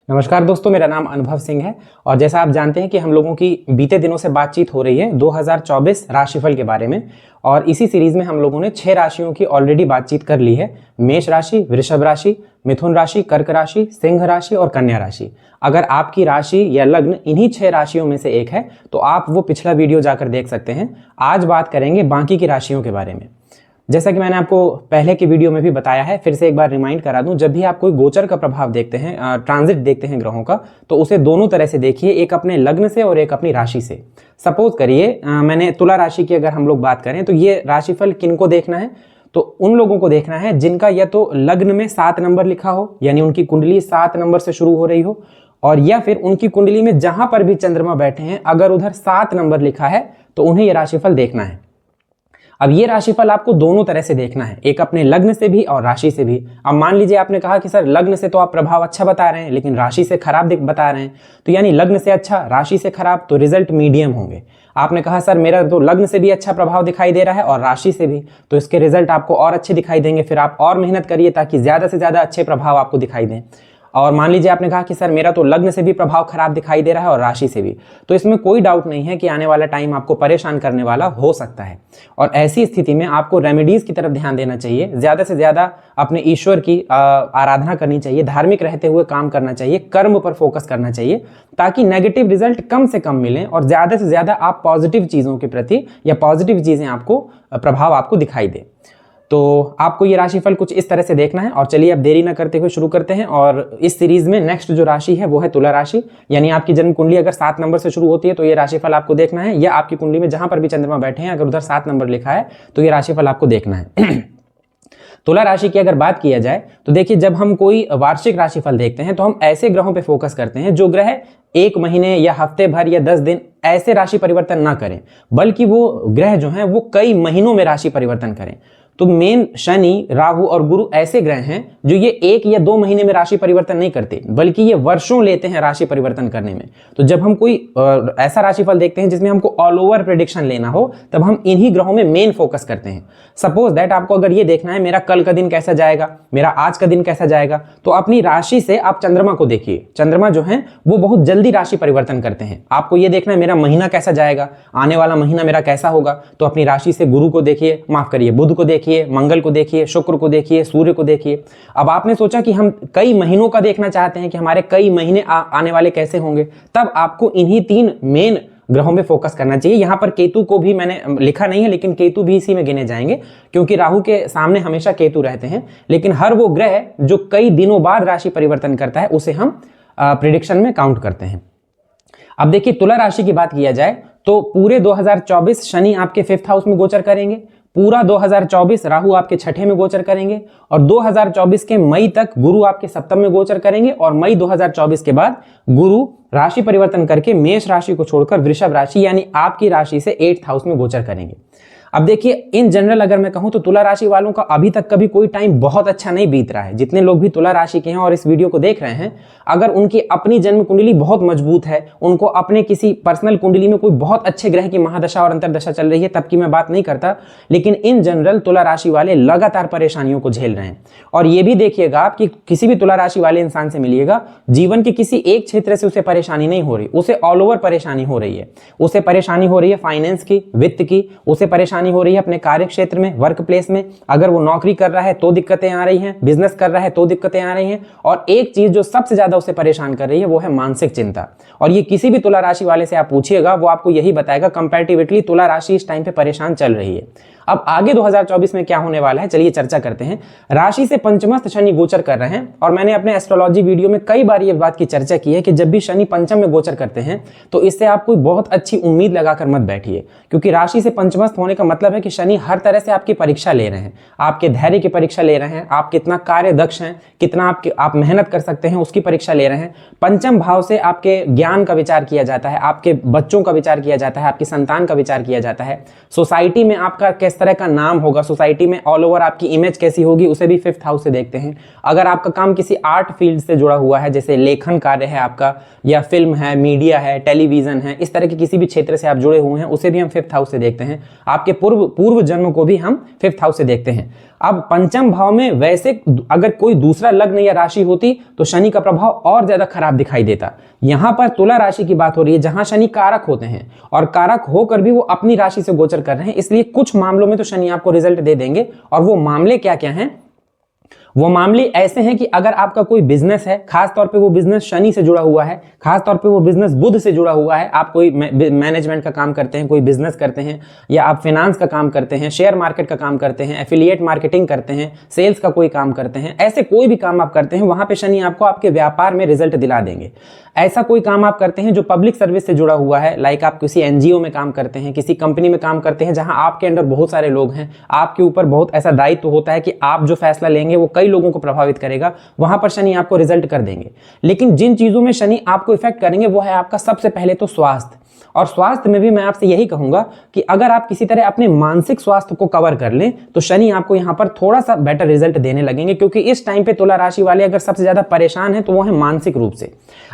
नमस्कार दोस्तों, मेरा नाम अनुभव सिंह है और जैसा आप जानते हैं कि हम लोगों की बीते दिनों से बातचीत हो रही है 2024 राशिफल के बारे में। और इसी सीरीज में हम लोगों ने 6 राशियों की ऑलरेडी बातचीत कर ली है। मेष राशि, वृषभ राशि, मिथुन राशि, कर्क राशि, सिंह राशि और कन्या राशि। अगर आपकी राशि या लग्न इन्हीं 6 राशियों में से एक है तो आप वो पिछला वीडियो जाकर देख सकते हैं। आज बात करेंगे बाकी की राशियों के बारे में। जैसा कि मैंने आपको पहले के वीडियो में भी बताया है, फिर से एक बार रिमाइंड करा दूं, जब भी आप कोई गोचर का प्रभाव देखते हैं, ट्रांजिट देखते हैं ग्रहों का, तो उसे दोनों तरह से देखिए, एक अपने लग्न से और एक अपनी राशि से। सपोज करिए मैंने तुला राशि की अगर हम लोग बात करें तो ये राशिफल किनको देखना है, तो उन लोगों को देखना है जिनका या तो लग्न में 7 नंबर लिखा हो, यानी उनकी कुंडली 7 नंबर से शुरू हो रही हो, और या फिर उनकी कुंडली में जहां पर भी चंद्रमा बैठे हैं अगर उधर 7 नंबर लिखा है तो उन्हें यह राशिफल देखना है। अब ये राशिफल आपको दोनों तरह से देखना है, एक अपने लग्न से भी और राशि से भी। अब मान लीजिए आपने कहा कि सर लग्न से तो आप प्रभाव अच्छा बता रहे हैं लेकिन राशि से खराब बता रहे हैं, तो यानी लग्न से अच्छा राशि से खराब, तो रिजल्ट मीडियम होंगे। आपने कहा सर मेरा तो लग्न से भी अच्छा प्रभाव दिखाई दे रहा है और राशि से भी, तो इसके रिजल्ट आपको और अच्छे दिखाई देंगे। फिर आप और मेहनत करिए ताकि ज्यादा से ज्यादा अच्छे प्रभाव आपको दिखाई दें। और मान लीजिए आपने कहा कि सर मेरा तो लग्न से भी प्रभाव खराब दिखाई दे रहा है और राशि से भी, तो इसमें कोई डाउट नहीं है कि आने वाला टाइम आपको परेशान करने वाला हो सकता है। और ऐसी स्थिति में आपको रेमेडीज की तरफ ध्यान देना चाहिए, ज्यादा से ज्यादा अपने ईश्वर की आराधना करनी चाहिए, धार्मिक रहते हुए काम करना चाहिए, कर्म पर फोकस करना चाहिए ताकि नेगेटिव रिजल्ट कम से कम मिले और ज्यादा से ज्यादा आप पॉजिटिव चीजों के प्रति या पॉजिटिव चीजें आपको प्रभाव आपको दिखाई दे। तो आपको ये राशिफल कुछ इस तरह से देखना है। और चलिए अब देरी ना करते हुए शुरू करते हैं। और इस सीरीज में नेक्स्ट जो राशि है वो है तुला राशि, यानी आपकी जन्म कुंडली अगर 7 नंबर से शुरू होती है तो ये राशिफल आपको देखना है, या आपकी कुंडली में जहां पर भी चंद्रमा बैठे हैं अगर उधर 7 नंबर लिखा है तो ये राशिफल आपको देखना है। तुला राशि की अगर बात किया जाए तो देखिए, जब हम कोई वार्षिक राशिफल देखते हैं तो हम ऐसे ग्रहों पे फोकस करते हैं जो ग्रह 1 महीने या हफ्ते भर या 10 दिन ऐसे राशि परिवर्तन ना करें, बल्कि वो ग्रह जो हैं वो कई महीनों में राशि परिवर्तन करें। तो मेन शनि, राहु और गुरु ऐसे ग्रह हैं जो ये 1 या 2 महीने में राशि परिवर्तन नहीं करते, बल्कि ये वर्षों लेते हैं राशि परिवर्तन करने में। तो जब हम कोई ऐसा राशिफल देखते हैं जिसमें हमको ऑल ओवर प्रेडिक्शन लेना हो, तब हम इन्हीं ग्रहों में मेन फोकस करते हैं। सपोज दैट आपको अगर ये देखना है मेरा कल का दिन कैसा जाएगा, मेरा आज का दिन कैसा जाएगा, तो अपनी राशि से आप चंद्रमा को देखिए। चंद्रमा जो है वो बहुत जल्दी राशि परिवर्तन करते हैं। आपको ये देखना है मेरा महीना कैसा जाएगा, आने वाला महीना मेरा कैसा होगा, तो अपनी राशि से गुरु को देखिए, माफ करिए बुध को देखिए, मंगल को देखिए, शुक्र को देखिए, सूर्य को देखिए। अब आपने सोचा कि हम कई महीनों का देखना चाहते हैं कि हमारे कई महीने आने वाले कैसे होंगे, तब आपको इन्हीं 3 मेन ग्रहों में फोकस करना चाहिए। यहां पर केतु को भी मैंने लिखा नहीं है, लेकिन केतु भी इसी में गिने जाएंगे क्योंकि राहु के सामने हमेशा केतु रहते हैं। लेकिन हर वो ग्रह जो कई दिनों बाद राशि परिवर्तन करता है उसे हम प्रिडिक्शन में काउंट करते हैं। अब देखिए, तुला राशि की बात किया जाए तो पूरे 2024 शनि आपके 5th हाउस में गोचर करेंगे, पूरा 2024 राहु आपके 6ठे में गोचर करेंगे, और 2024 के मई तक गुरु आपके 7th में गोचर करेंगे, और मई 2024 के बाद गुरु राशि परिवर्तन करके मेष राशि को छोड़कर वृषभ राशि यानी आपकी राशि से 8th हाउस में गोचर करेंगे। अब देखिए, इन जनरल अगर मैं कहूं तो तुला राशि वालों का अभी तक कभी कोई टाइम बहुत अच्छा नहीं बीत रहा है। जितने लोग भी तुला राशि के हैं और इस वीडियो को देख रहे हैं, अगर उनकी अपनी जन्म कुंडली बहुत मजबूत है, उनको अपने किसी पर्सनल कुंडली में कोई बहुत अच्छे ग्रह की महादशा और अंतरदशा चल रही है, तब की मैं बात नहीं करता, लेकिन इन जनरल तुला राशि वाले लगातार परेशानियों को झेल रहे हैं। और ये भी देखिएगा आप कि किसी भी तुला राशि वाले इंसान से मिलिएगा, जीवन के किसी एक क्षेत्र से उसे परेशानी नहीं हो रही, उसे ऑल ओवर परेशानी हो रही है। उसे परेशानी हो रही है फाइनेंस की, वित्त की, उसे परेशानी हो रही है अपने कार्य क्षेत्र में, वर्क प्लेस में। अगर वो नौकरी कर रहा है तो दिक्कतें आ रही हैं, बिजनेस कर रहा है तो दिक्कतें आ रही हैं, और एक चीज जो सबसे ज्यादा उसे परेशान कर रही है वो है मानसिक चिंता। और ये किसी भी तुला राशि वाले से आप पूछिएगा, वो आपको यही बताएगा कंपैरेटिवली तुला राशि इस टाइम पे परेशान चल रही है। अब आगे 2024 में क्या होने वाला है, चलिए चर्चा करते हैं। राशि से पंचमस्थ शनि गोचर कर रहे हैं, और मैंने अपने एस्ट्रोलॉजी वीडियो में कई बार ये बात की चर्चा की है कि जब भी शनि पंचम में गोचर करते हैं तो इससे आप कोई बहुत अच्छी उम्मीद लगाकर मत बैठिए, क्योंकि राशि से पंचमस्थ होने का मतलब है कि शनि हर तरह से आपकी परीक्षा ले रहे हैं, आपके धैर्य की परीक्षा ले रहे हैं, आप कितना कार्य दक्ष हैं, कितना आप मेहनत कर सकते हैं उसकी परीक्षा ले रहे हैं। पंचम भाव से आपके ज्ञान का विचार किया जाता है, आपके बच्चों का विचार किया जाता है, आपकी संतान का विचार किया जाता है, सोसाइटी में आपका किस तरह का नाम होगा सोसाइटी में, ऑल ओवर आपकी इमेज कैसी होगी, उसे भी 5th हाउस से देखते हैं। अगर आपका काम किसी आर्ट फील्ड से जुड़ा हुआ है, जैसे लेखन कार्य है आपका, या फिल्म है, मीडिया है, टेलीविजन है, इस तरह के किसी भी क्षेत्र से आप जुड़े हुए हैं, उसे भी हम 5th हाउस से देखते हैं। आपके पूर्व जन्म को भी हम 5th हाउस से देखते हैं। अब पंचम भाव में वैसे अगर कोई दूसरा लग्न या राशि होती तो शनि का प्रभाव और ज्यादा खराब दिखाई देता। यहां पर तुला राशि की बात हो रही है, जहां शनि कारक होते हैं, और कारक होकर भी वो अपनी राशि से गोचर कर रहे हैं, इसलिए कुछ मामलों में तो शनि आपको रिजल्ट दे देंगे। और वो मामले क्या क्या हैं? वो मामले ऐसे हैं कि अगर आपका कोई बिजनेस है, खास तौर पे वो बिजनेस शनि से जुड़ा हुआ है, खास तौर पे वो बिजनेस बुध से जुड़ा हुआ है, आप कोई मैनेजमेंट का काम करते हैं, कोई बिजनेस करते हैं, या आप फाइनेंस का काम करते हैं, शेयर मार्केट का काम करते हैं, एफिलिएट मार्केटिंग करते हैं, सेल्स का कोई काम करते हैं, ऐसे कोई भी काम आप करते हैं, वहां पे शनि आपको आपके व्यापार में रिजल्ट दिला देंगे। ऐसा कोई काम आप करते हैं जो पब्लिक सर्विस से जुड़ा हुआ है, लाइक आप किसी एनजीओ में काम करते हैं, किसी कंपनी में काम करते हैं जहां आपके अंडर बहुत सारे लोग हैं, आपके ऊपर बहुत ऐसा दायित्व होता है कि आप जो फैसला लेंगे वो कई लोगों को प्रभावित करेगा, वहां पर शनि आपको रिजल्ट कर देंगे। लेकिन जिन चीजों में शनि आपको इफेक्ट करेंगे वो है आपका सबसे पहले तो स्वास्थ्य। और स्वास्थ्य में भी मैं आपसे यही कहूंगा कि अगर आप किसी तरह अपने मानसिक स्वास्थ्य को कवर कर लें तो शनि आपको यहां पर थोड़ा सा बेटर रिजल्ट देने लगेंगे, क्योंकि इस टाइम पे तुला राशि वाले अगर सबसे ज्यादा परेशान हैं तो वो है मानसिक रूप से।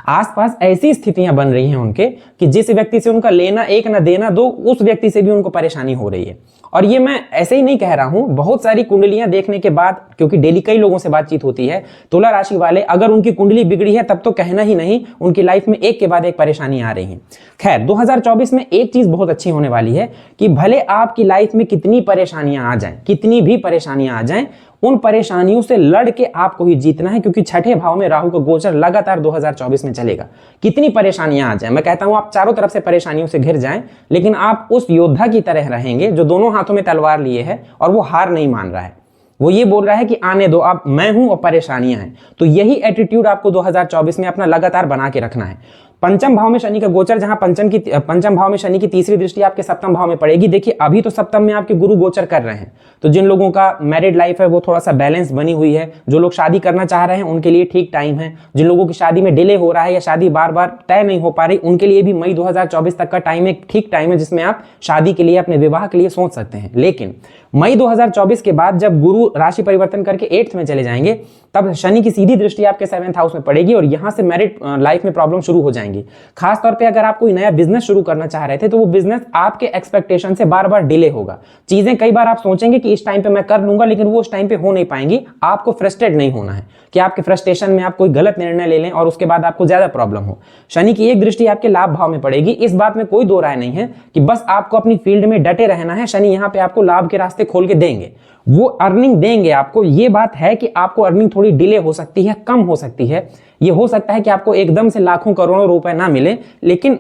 आसपास ऐसी स्थितियां बन रही हैं उनके कि जिस व्यक्ति से उनका लेना एक ना देना दो, उस व्यक्ति से भी उनको परेशानी हो रही है। और ये मैं ऐसे ही नहीं कह रहा हूं, बहुत सारी कुंडलियां देखने के बाद, क्योंकि डेली कई लोगों से बातचीत होती है, तुला राशि वाले अगर उनकी कुंडली बिगड़ी है तब तो कहना ही नहीं, उनकी लाइफ में एक के बाद एक परेशानी आ रही है। खैर 2024 में एक चीज बहुत अच्छी होने वाली है कि भले आपकी लाइफ में कितनी परेशानियां आ जाएं, कितनी भी परेशानियां आ जाएं, उन परेशानियों से लड़ के आपको ही जीतना है, क्योंकि छठे भाव में राहु का गोचर लगातार 2024 में चलेगा। कितनी परेशानियां आ जाएं, मैं कहता हूं आप चारों तरफ से परेशानियों से घिर जाएं, लेकिन आप उस योद्धा की तरह रहेंगे जो दोनों हाथों में तलवार लिए है और वो हार नहीं मान रहा है। वो ये बोल रहा है कि आने दो, अब मैं हूं और परेशानियां हैं। तो यही एटीट्यूड आपको 2024 में अपना लगातार बना के रखना है। पंचम भाव में शनि का गोचर, जहां पंचम भाव में शनि की तीसरी दृष्टि आपके सप्तम भाव में पड़ेगी। देखिए अभी तो सप्तम में आपके गुरु गोचर कर रहे हैं, तो जिन लोगों का मैरिड लाइफ है वो थोड़ा सा बैलेंस बनी हुई है, जो लोग शादी करना चाह रहे हैं उनके लिए ठीक टाइम है, जिन लोगों की शादी में डिले हो रहा है या शादी बार बार तय नहीं हो पा रही, उनके लिए भी मई 2024 तक का टाइम एक ठीक टाइम है जिसमें आप शादी के लिए, अपने विवाह के लिए सोच सकते हैं। लेकिन मई 2024 के बाद जब गुरु राशि परिवर्तन करके 8th में चले जाएंगे, तब शनि की सीधी दृष्टि आपके 7th हाउस में पड़ेगी और यहां से मैरिड लाइफ में प्रॉब्लम शुरू हो जाएंगी। खास तौर पे अगर आप कोई नया बिजनेस शुरू करना चाह रहे थे तो वो बिजनेस आपके एक्सपेक्टेशन से बार बार डिले होगा। चीजें कई बार आप सोचेंगे कि इस टाइम पे मैं कर लूंगा, लेकिन वो उस टाइम पे हो नहीं पाएंगी। आपको फ्रस्ट्रेट नहीं होना है कि आपके फ्रस्ट्रेशन में आप कोई गलत निर्णय ले लें और उसके बाद आपको ज्यादा प्रॉब्लम हो। शनि की एक दृष्टि आपके लाभ भाव में पड़ेगी, इस बात में कोई दो राय नहीं है कि बस आपको अपनी फील्ड में डटे रहना है। शनि यहां पे आपको लाभ के रास्ते खोल के देंगे, वो अर्निंग देंगे आपको। ये बात है कि आपको अर्निंग थोड़ी डिले हो सकती है, कम हो सकती है। ये हो सकता है कि आपको एकदम से लाखों करोड़ों रुपए ना मिले, लेकिन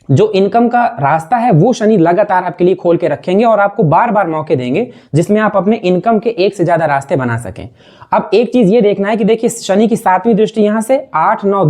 जो इनकम का रास्ता है वो शनि लगातार आपके लिए खोल के रखेंगे और आपको बार बार मौके देंगे जिसमें आप अपने इनकम के एक से ज्यादा रास्ते बना सकें। अब एक चीज ये देखना है कि देखिए शनि की 7वीं दृष्टि यहां से 8, 9,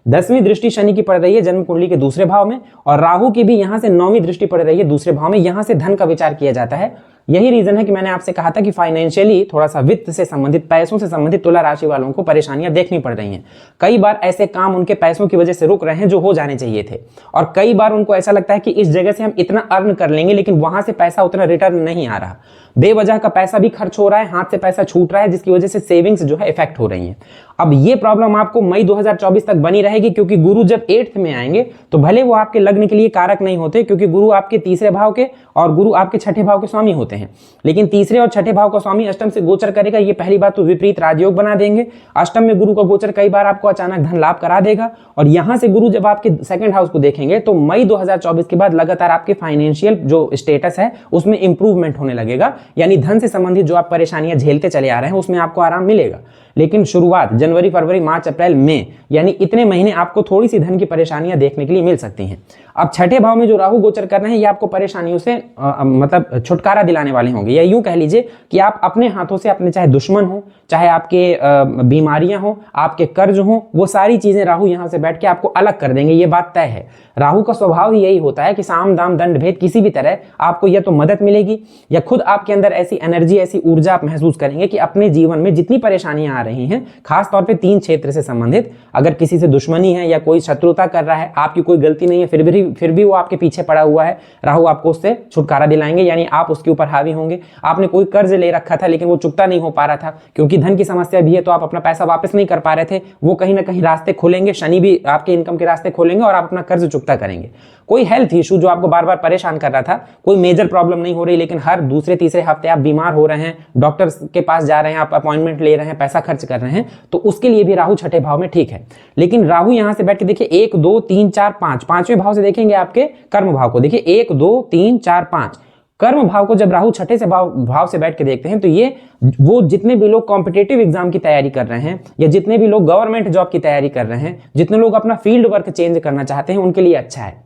10वीं दृष्टि शनि की पड़ रही है जन्म कुंडली के दूसरे भाव में, और राहु की भी यहां से 9वीं दृष्टि पड़ रही है दूसरे भाव में। यहां से धन का विचार किया जाता है। यही रीजन है कि मैंने आपसे कहा था कि फाइनेंशियली थोड़ा सा वित्त से संबंधित, पैसों से संबंधित तुला राशि वालों को परेशानियां देखनी पड़ रही हैं। कई बार ऐसे काम उनके पैसों की वजह से रुक रहे हैं जो हो जाने चाहिए थे, और कई बार उनको ऐसा लगता है कि इस जगह से हम इतना अर्न कर लेंगे, लेकिन वहां से पैसा उतना रिटर्न नहीं आ रहा। बेवजह का पैसा भी खर्च हो रहा है, हाथ से पैसा छूट रहा है, जिसकी वजह से सेविंग्स जो है इफेक्ट हो रही है। अब ये प्रॉब्लम आपको मई 2024 तक बनी रहेगी, क्योंकि गुरु जब 8th में आएंगे तो भले वो आपके लग्न के लिए कारक नहीं होते, क्योंकि गुरु आपके तीसरे भाव के और गुरु आपके छठे भाव के स्वामी होते हैं, लेकिन तीसरे और छठे भाव का स्वामी अष्टम से गोचर करेगा। ये पहली बात तो विपरीत राजयोग बना देंगे। अष्टम में गुरु का गोचर कई बार आपको अचानक धन लाभ करा देगा, और यहां से गुरु जब आपके 2nd हाउस को देखेंगे तो मई 2024 के बाद लगातार आपके फाइनेंशियल जो स्टेटस है उसमें इंप्रूवमेंट होने लगेगा, यानी धन से संबंधित जो आप परेशानियां झेलते चले आ रहे हैं उसमें आपको आराम मिलेगा। लेकिन शुरुआत जनवरी, फरवरी, मार्च, अप्रैल, मई, यानी इतने महीने आपको थोड़ी सी धन की परेशानियां देखने के लिए मिल सकती हैं। अब छठे भाव में जो राहु गोचर कर रहे हैं ये आपको परेशानियों से मतलब छुटकारा दिलाने वाले होंगे, या यूं कह लीजिए कि आप अपने हाथों से अपने चाहे दुश्मन हो, चाहे आपके बीमारियां हो, आपके कर्ज हो, वो सारी चीजें राहु यहां से बैठ के आपको अलग कर देंगे। ये बात तय है। राहु का स्वभाव ही यही होता है कि साम दाम दंड भेद, किसी भी तरह आपको या तो मदद मिलेगी या खुद आपके अंदर ऐसी एनर्जी, ऐसी ऊर्जा आप महसूस करेंगे कि अपने जीवन में जितनी परेशानियां आ रही हैं, खास तौर पे 3 क्षेत्र से संबंधित। अगर किसी से दुश्मनी है या कोई शत्रुता कर रहा है, आपकी कोई गलती नहीं है, फिर भी वो आपके पीछे पड़ा हुआ है, राहु आपको उससे छुटकारा दिलाएंगे, यानी आप उसके ऊपर हावी होंगे। आपने कोई कर्ज ले रखा था लेकिन वो चुकता नहीं हो पा रहा था, क्योंकि धन की समस्या भी है, तो आप अपना पैसा वापस नहीं कर पा रहे थे, वो कहीं ना कहीं रास्ते खोलेंगे, शनि भी आपके इनकम के रास्ते खोलेंगे और आप अपना कर्ज चुकता करेंगे। कोई हेल्थ इशू जो आपको बार बार परेशान कर रहा था, कोई मेजर प्रॉब्लम नहीं हो रही, लेकिन हर दूसरे तीसरे हफ्ते आप बीमार हो रहे हैं, डॉक्टर के पास जा रहे हैं, आप अपॉइंटमेंट ले रहे हैं, पैसा खर्च कर रहे हैं, तो उसके लिए भी राहु छठे भाव में ठीक है। लेकिन राहु यहां से बैठ के देखिए 1 2 3 4 5, पांचवें भाव से देखेंगे आपके कर्म भाव को, देखिए 1 2 3 4 5 कर्म भाव को जब राहु छठे से भाव से बैठ के देखते हैं, तो ये वो जितने भी लोग कॉम्पिटेटिव एग्जाम की तैयारी कर रहे हैं या जितने भी लोग गवर्नमेंट जॉब की तैयारी कर रहे हैं, जितने लोग अपना फील्ड वर्क चेंज करना चाहते हैं, उनके लिए अच्छा है।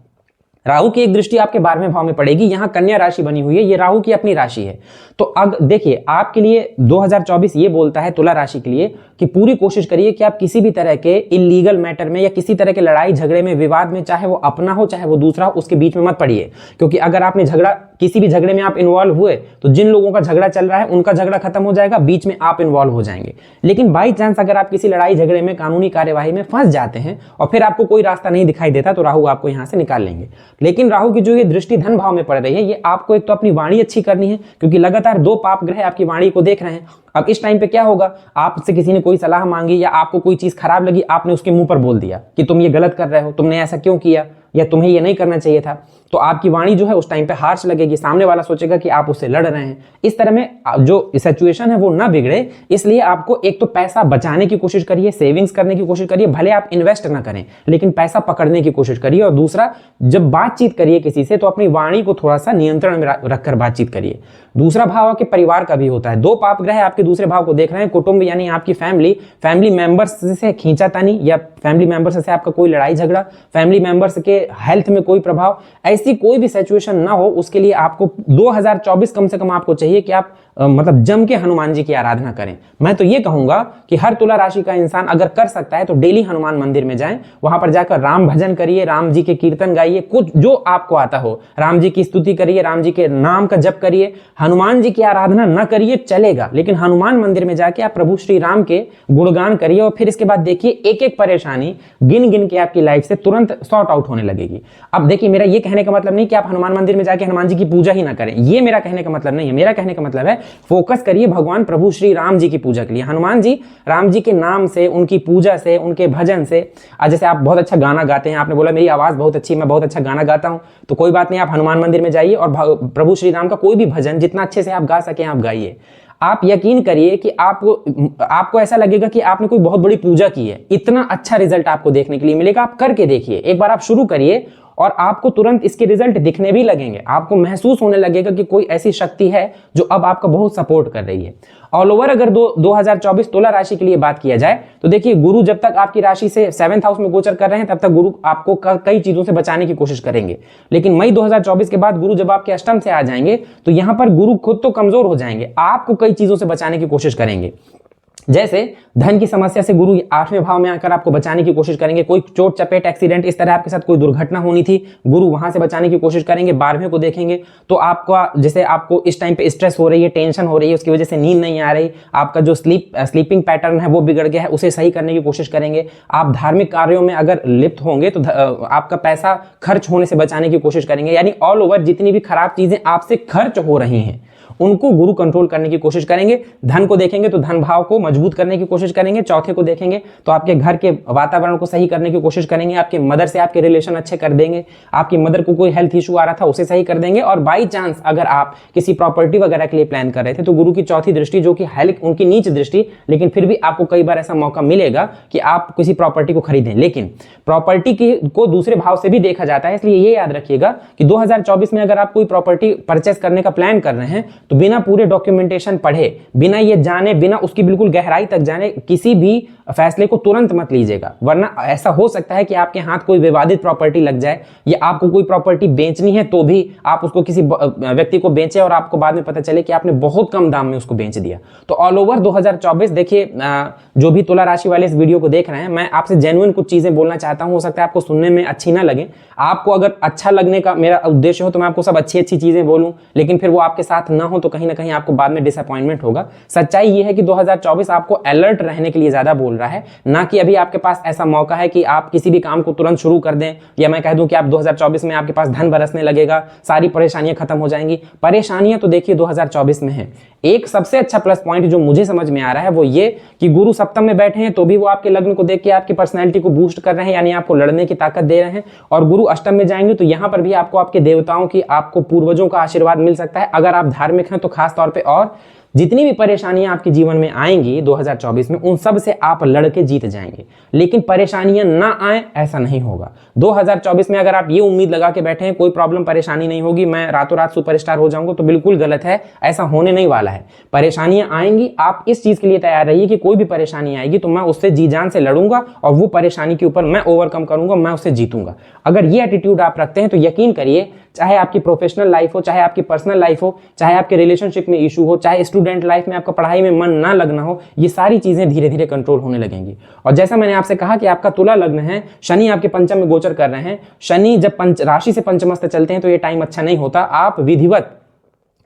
राहु की एक दृष्टि आपके 12वें भाव में पड़ेगी, यहां कन्या राशि बनी हुई है, ये राहु की अपनी राशि है। तो अब देखिए आपके लिए 2024 ये बोलता है तुला राशि के लिए कि पूरी कोशिश करिए कि आप किसी भी तरह के इलीगल मैटर में या किसी तरह के लड़ाई झगड़े में, विवाद में, चाहे वो अपना हो चाहे वो दूसरा हो, उसके बीच में मत पड़िए। क्योंकि अगर आपने किसी भी झगड़े में आप इन्वॉल्व हुए, तो जिन लोगों का झगड़ा चल रहा है उनका झगड़ा खत्म हो जाएगा, बीच में आप इन्वॉल्व हो जाएंगे। लेकिन बाई चांस अगर आप किसी लड़ाई झगड़े में, कानूनी कार्यवाही में फंस जाते हैं और फिर आपको कोई रास्ता नहीं दिखाई देता, तो राहु आपको यहां से निकाल लेंगे। लेकिन राहु की जो ये दृष्टि धन भाव में पड़ रही है, ये आपको एक तो अपनी वाणी अच्छी करनी है, क्योंकि लगातार 2 पाप ग्रह आपकी वाणी को देख रहे हैं। अब इस टाइम पे क्या होगा, आपसे किसी ने कोई सलाह मांगी या आपको कोई चीज खराब लगी, आपने उसके मुंह पर बोल दिया कि तुम ये गलत कर रहे हो, तुमने ऐसा क्यों किया, या तुम्हें ये नहीं करना चाहिए था, तो आपकी वाणी जो है उस टाइम पे हार्श लगेगी, सामने वाला सोचेगा कि आप उससे लड़ रहे हैं। इस तरह में जो सिचुएशन है वो ना बिगड़े, इसलिए आपको एक तो पैसा बचाने की कोशिश करिए, सेविंग्स करने की कोशिश करिए, भले आप इन्वेस्ट ना करें लेकिन पैसा पकड़ने की कोशिश करिए। और दूसरा, जब बातचीत करिए किसी से तो अपनी वाणी को थोड़ा सा नियंत्रण में रखकर बातचीत करिए। दूसरा भाव आपके परिवार का भी होता है, 2 पाप ग्रह आपके दूसरे भाव को देख रहे हैं, कुटुंब यानी आपकी फैमिली मेंबर्स से खींचातानी या फैमिली मेंबर्स से आपका कोई लड़ाई झगड़ा, फैमिली मेंबर्स के हेल्थ में कोई प्रभाव, ऐसी कोई भी सिचुएशन ना हो, उसके लिए आपको 2024 कम से कम आपको चाहिए कि आप मतलब जम के हनुमान जी की आराधना करें। मैं तो ये कहूंगा कि हर तुला राशि का इंसान अगर कर सकता है तो डेली हनुमान मंदिर में जाएं, वहां पर जाकर राम भजन करिए, राम जी के कीर्तन गाइए, कुछ जो आपको आता हो, राम जी की स्तुति करिए, राम जी के नाम का जप करिए। हनुमान जी की आराधना न करिए चलेगा, लेकिन हनुमान मंदिर में जाके आप प्रभु श्री राम के गुणगान करिए और फिर इसके बाद देखिए एक एक परेशानी गिन गिन के आपकी लाइफ से तुरंत सॉर्ट आउट होने लगेगी। अब देखिए, मेरा ये कहने का मतलब नहीं कि आप हनुमान मंदिर में जाके हनुमान जी की पूजा ही ना करें, ये मेरा कहने का मतलब नहीं है। मेरा कहने का मतलब है फोकस करिए भगवान प्रभु श्री राम जी की पूजा के लिए। हनुमान जी राम जी के नाम से, उनकी पूजा से, उनके भजन से, जैसे आप बहुत अच्छा गाना गाते हैं, आपने बोला मेरी आवाज बहुत अच्छी है, मैं बहुत अच्छा गाना गाता हूं, तो कोई बात नहीं, आप हनुमान मंदिर में जाइए और प्रभु श्री राम का कोई भी भजन जितना अच्छे से आप गा सकें आप गाइए। आप यकीन करिए कि आपको ऐसा लगेगा कि आपने कोई बहुत बड़ी पूजा की है, इतना अच्छा रिजल्ट आपको देखने के लिए मिलेगा। आप करके देखिए, एक बार आप शुरू करिए और आपको तुरंत इसके रिजल्ट दिखने भी लगेंगे। आपको महसूस होने लगेगा कि कोई ऐसी शक्ति है जो अब आपका बहुत सपोर्ट कर रही है। ऑल ओवर अगर 2024 तुला राशि के लिए बात किया जाए तो देखिए, गुरु जब तक आपकी राशि से 7th हाउस में गोचर कर रहे हैं तब तक गुरु आपको कई चीजों से बचाने की कोशिश करेंगे। लेकिन मई 2024 के बाद गुरु जब आपके अष्टम से आ जाएंगे तो यहां पर गुरु खुद तो कमजोर हो जाएंगे, आपको कई चीजों से बचाने की कोशिश करेंगे। जैसे धन की समस्या से गुरु 8वें भाव में आकर आपको बचाने की कोशिश करेंगे। कोई चोट चपेट, एक्सीडेंट, इस तरह आपके साथ कोई दुर्घटना होनी थी, गुरु वहां से बचाने की कोशिश करेंगे। 12वें को देखेंगे तो आपका, जैसे आपको इस टाइम पे स्ट्रेस हो रही है, टेंशन हो रही है, उसकी वजह से नींद नहीं आ रही, आपका जो स्लीपिंग पैटर्न है वो बिगड़ गया है, उसे सही करने की कोशिश करेंगे। आप धार्मिक कार्यों में अगर लिप्त होंगे तो आपका पैसा खर्च होने से बचाने की कोशिश करेंगे। यानी ऑल ओवर जितनी भी खराब चीजें आपसे खर्च हो रही हैं उनको गुरु कंट्रोल करने की कोशिश करेंगे। धन को देखेंगे तो धन भाव को मजबूत करने की कोशिश करेंगे। चौथे को देखेंगे तो आपके घर के वातावरण को सही करने की कोशिश करेंगे। आपके मदर से आपके रिलेशन अच्छे कर देंगे। आपकी मदर को कोई हेल्थ इशू आ रहा था उसे सही कर देंगे। और बाई चांस अगर आप किसी प्रॉपर्टी वगैरह के लिए प्लान कर रहे थे तो गुरु की चौथी दृष्टि, जो कि है उनकी नीच दृष्टि, लेकिन फिर भी आपको कई बार ऐसा मौका मिलेगा कि आप किसी प्रॉपर्टी को खरीदें। लेकिन प्रॉपर्टी को दूसरे भाव से भी देखा जाता है, इसलिए ये याद रखिएगा कि 2024 में अगर आप कोई प्रॉपर्टी परचेस करने का प्लान कर रहे हैं तो बिना पूरे डॉक्यूमेंटेशन पढ़े, बिना ये जाने, बिना उसकी बिल्कुल गहराई तक जाने किसी भी फैसले को तुरंत मत लीजिएगा। वरना ऐसा हो सकता है कि आपके हाथ कोई विवादित प्रॉपर्टी लग जाए, या आपको कोई प्रॉपर्टी बेचनी है तो भी आप उसको किसी व्यक्ति को बेचें और आपको बाद में पता चले कि आपने बहुत कम दाम में उसको बेच दिया। तो ऑल ओवर 2024 देखिए, जो भी तुला राशि वाले इस वीडियो को देख रहे हैं, मैं आपसे जेन्युइन कुछ चीजें बोलना चाहता हूं। हो सकता है आपको सुनने में अच्छी ना लगे, आपको अगर अच्छा लगने का मेरा उद्देश्य हो तो मैं आपको सब अच्छी अच्छी चीजें बोलूं, लेकिन फिर वो आपके साथ ना हो हूं तो कहीं ना कहीं आपको बाद में डिसअपॉइंटमेंट होगा। सच्चाई ये है कि 2024 आपको अलर्ट रहने के लिए ज्यादा बोल रहा है, ना कि अभी आपके पास ऐसा मौका है कि आप किसी भी काम को तुरंत शुरू कर दें, या मैं कह दूं कि आप 2024 में आपके पास धन बरसने लगेगा, सारी परेशानियां खत्म हो जाएंगी। परेशानियां तो देखिए 2024 में है। एक सबसे अच्छा प्लस पॉइंट जो मुझे समझ में आ रहा है वो ये कि गुरु सप्तम में बैठे हैं तो भी वो आपके लग्न को देख के आपकी पर्सनैलिटी को बूस्ट कर रहे हैं, यानी आपको लड़ने की ताकत दे रहे हैं। और गुरु अष्टम में जाएंगे तो यहां पर भी आपको आपके देवताओं की, आपको पूर्वजों का आशीर्वाद मिल सकता है। अगर आप धार्मिक हैं तो खास तौर पे, और जितनी भी परेशानियां आपके जीवन में आएंगी 2024 में, उन सब से आप लड़के जीत जाएंगे। लेकिन परेशानियां ना आए ऐसा नहीं होगा। 2024 में अगर आप ये उम्मीद लगा के बैठे हैं कोई प्रॉब्लम परेशानी नहीं होगी, मैं रातों रात सुपरस्टार हो जाऊंगा, तो बिल्कुल गलत है। ऐसा होने नहीं वाला है। परेशानियां आएंगी, आप इस चीज के लिए तैयार रहिए कि कोई भी परेशानी आएगी तो मैं उससे जी जान से लड़ूंगा और वो परेशानी के ऊपर मैं ओवरकम करूंगा, मैं उससे जीतूंगा। अगर ये एटीट्यूड आप रखते हैं तो यकीन करिए, चाहे आपकी प्रोफेशनल लाइफ हो, चाहे आपकी पर्सनल लाइफ हो, चाहे आपके रिलेशनशिप में इशू हो, चाहे स्टूडेंट लाइफ में आपका पढ़ाई में मन ना लगना हो, ये सारी चीजें धीरे धीरे कंट्रोल होने लगेंगी। और जैसा मैंने आपसे कहा कि आपका तुला लग्न है, शनि आपके पंचम में गोचर कर रहे हैं। शनि जब राशि से पंचमस्थ चलते हैं तो ये टाइम अच्छा नहीं होता। आप विधिवत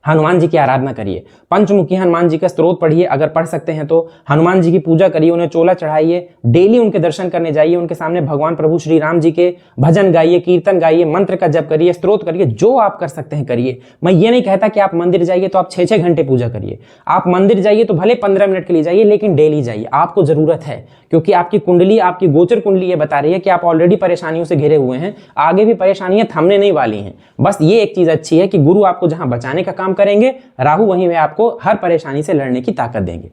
हनुमान जी की आराधना करिए, पंचमुखी हनुमान जी का स्तोत्र पढ़िए, अगर पढ़ सकते हैं तो हनुमान जी की पूजा करिए, उन्हें चोला चढ़ाइए, डेली उनके दर्शन करने जाइए, उनके सामने भगवान प्रभु श्री राम जी के भजन गाइए, कीर्तन गाइए, मंत्र का जप करिए, स्तोत्र करिए, जो आप कर सकते हैं करिए। मैं ये नहीं कहता कि आप मंदिर जाइए तो आप 6-6 घंटे पूजा करिए। आप मंदिर जाइए तो भले 15 मिनट के लिए जाइए, लेकिन डेली जाइए, आपको जरूरत है। क्योंकि आपकी कुंडली, आपकी गोचर कुंडली ये बता रही है कि आप ऑलरेडी परेशानियों से घिरे हुए हैं, आगे भी परेशानियां थमने नहीं वाली हैं। बस ये एक चीज अच्छी है कि गुरु आपको जहां बचाने का काम करेंगे, राहु वहीं में आपको हर परेशानी से लड़ने की ताकत देंगे।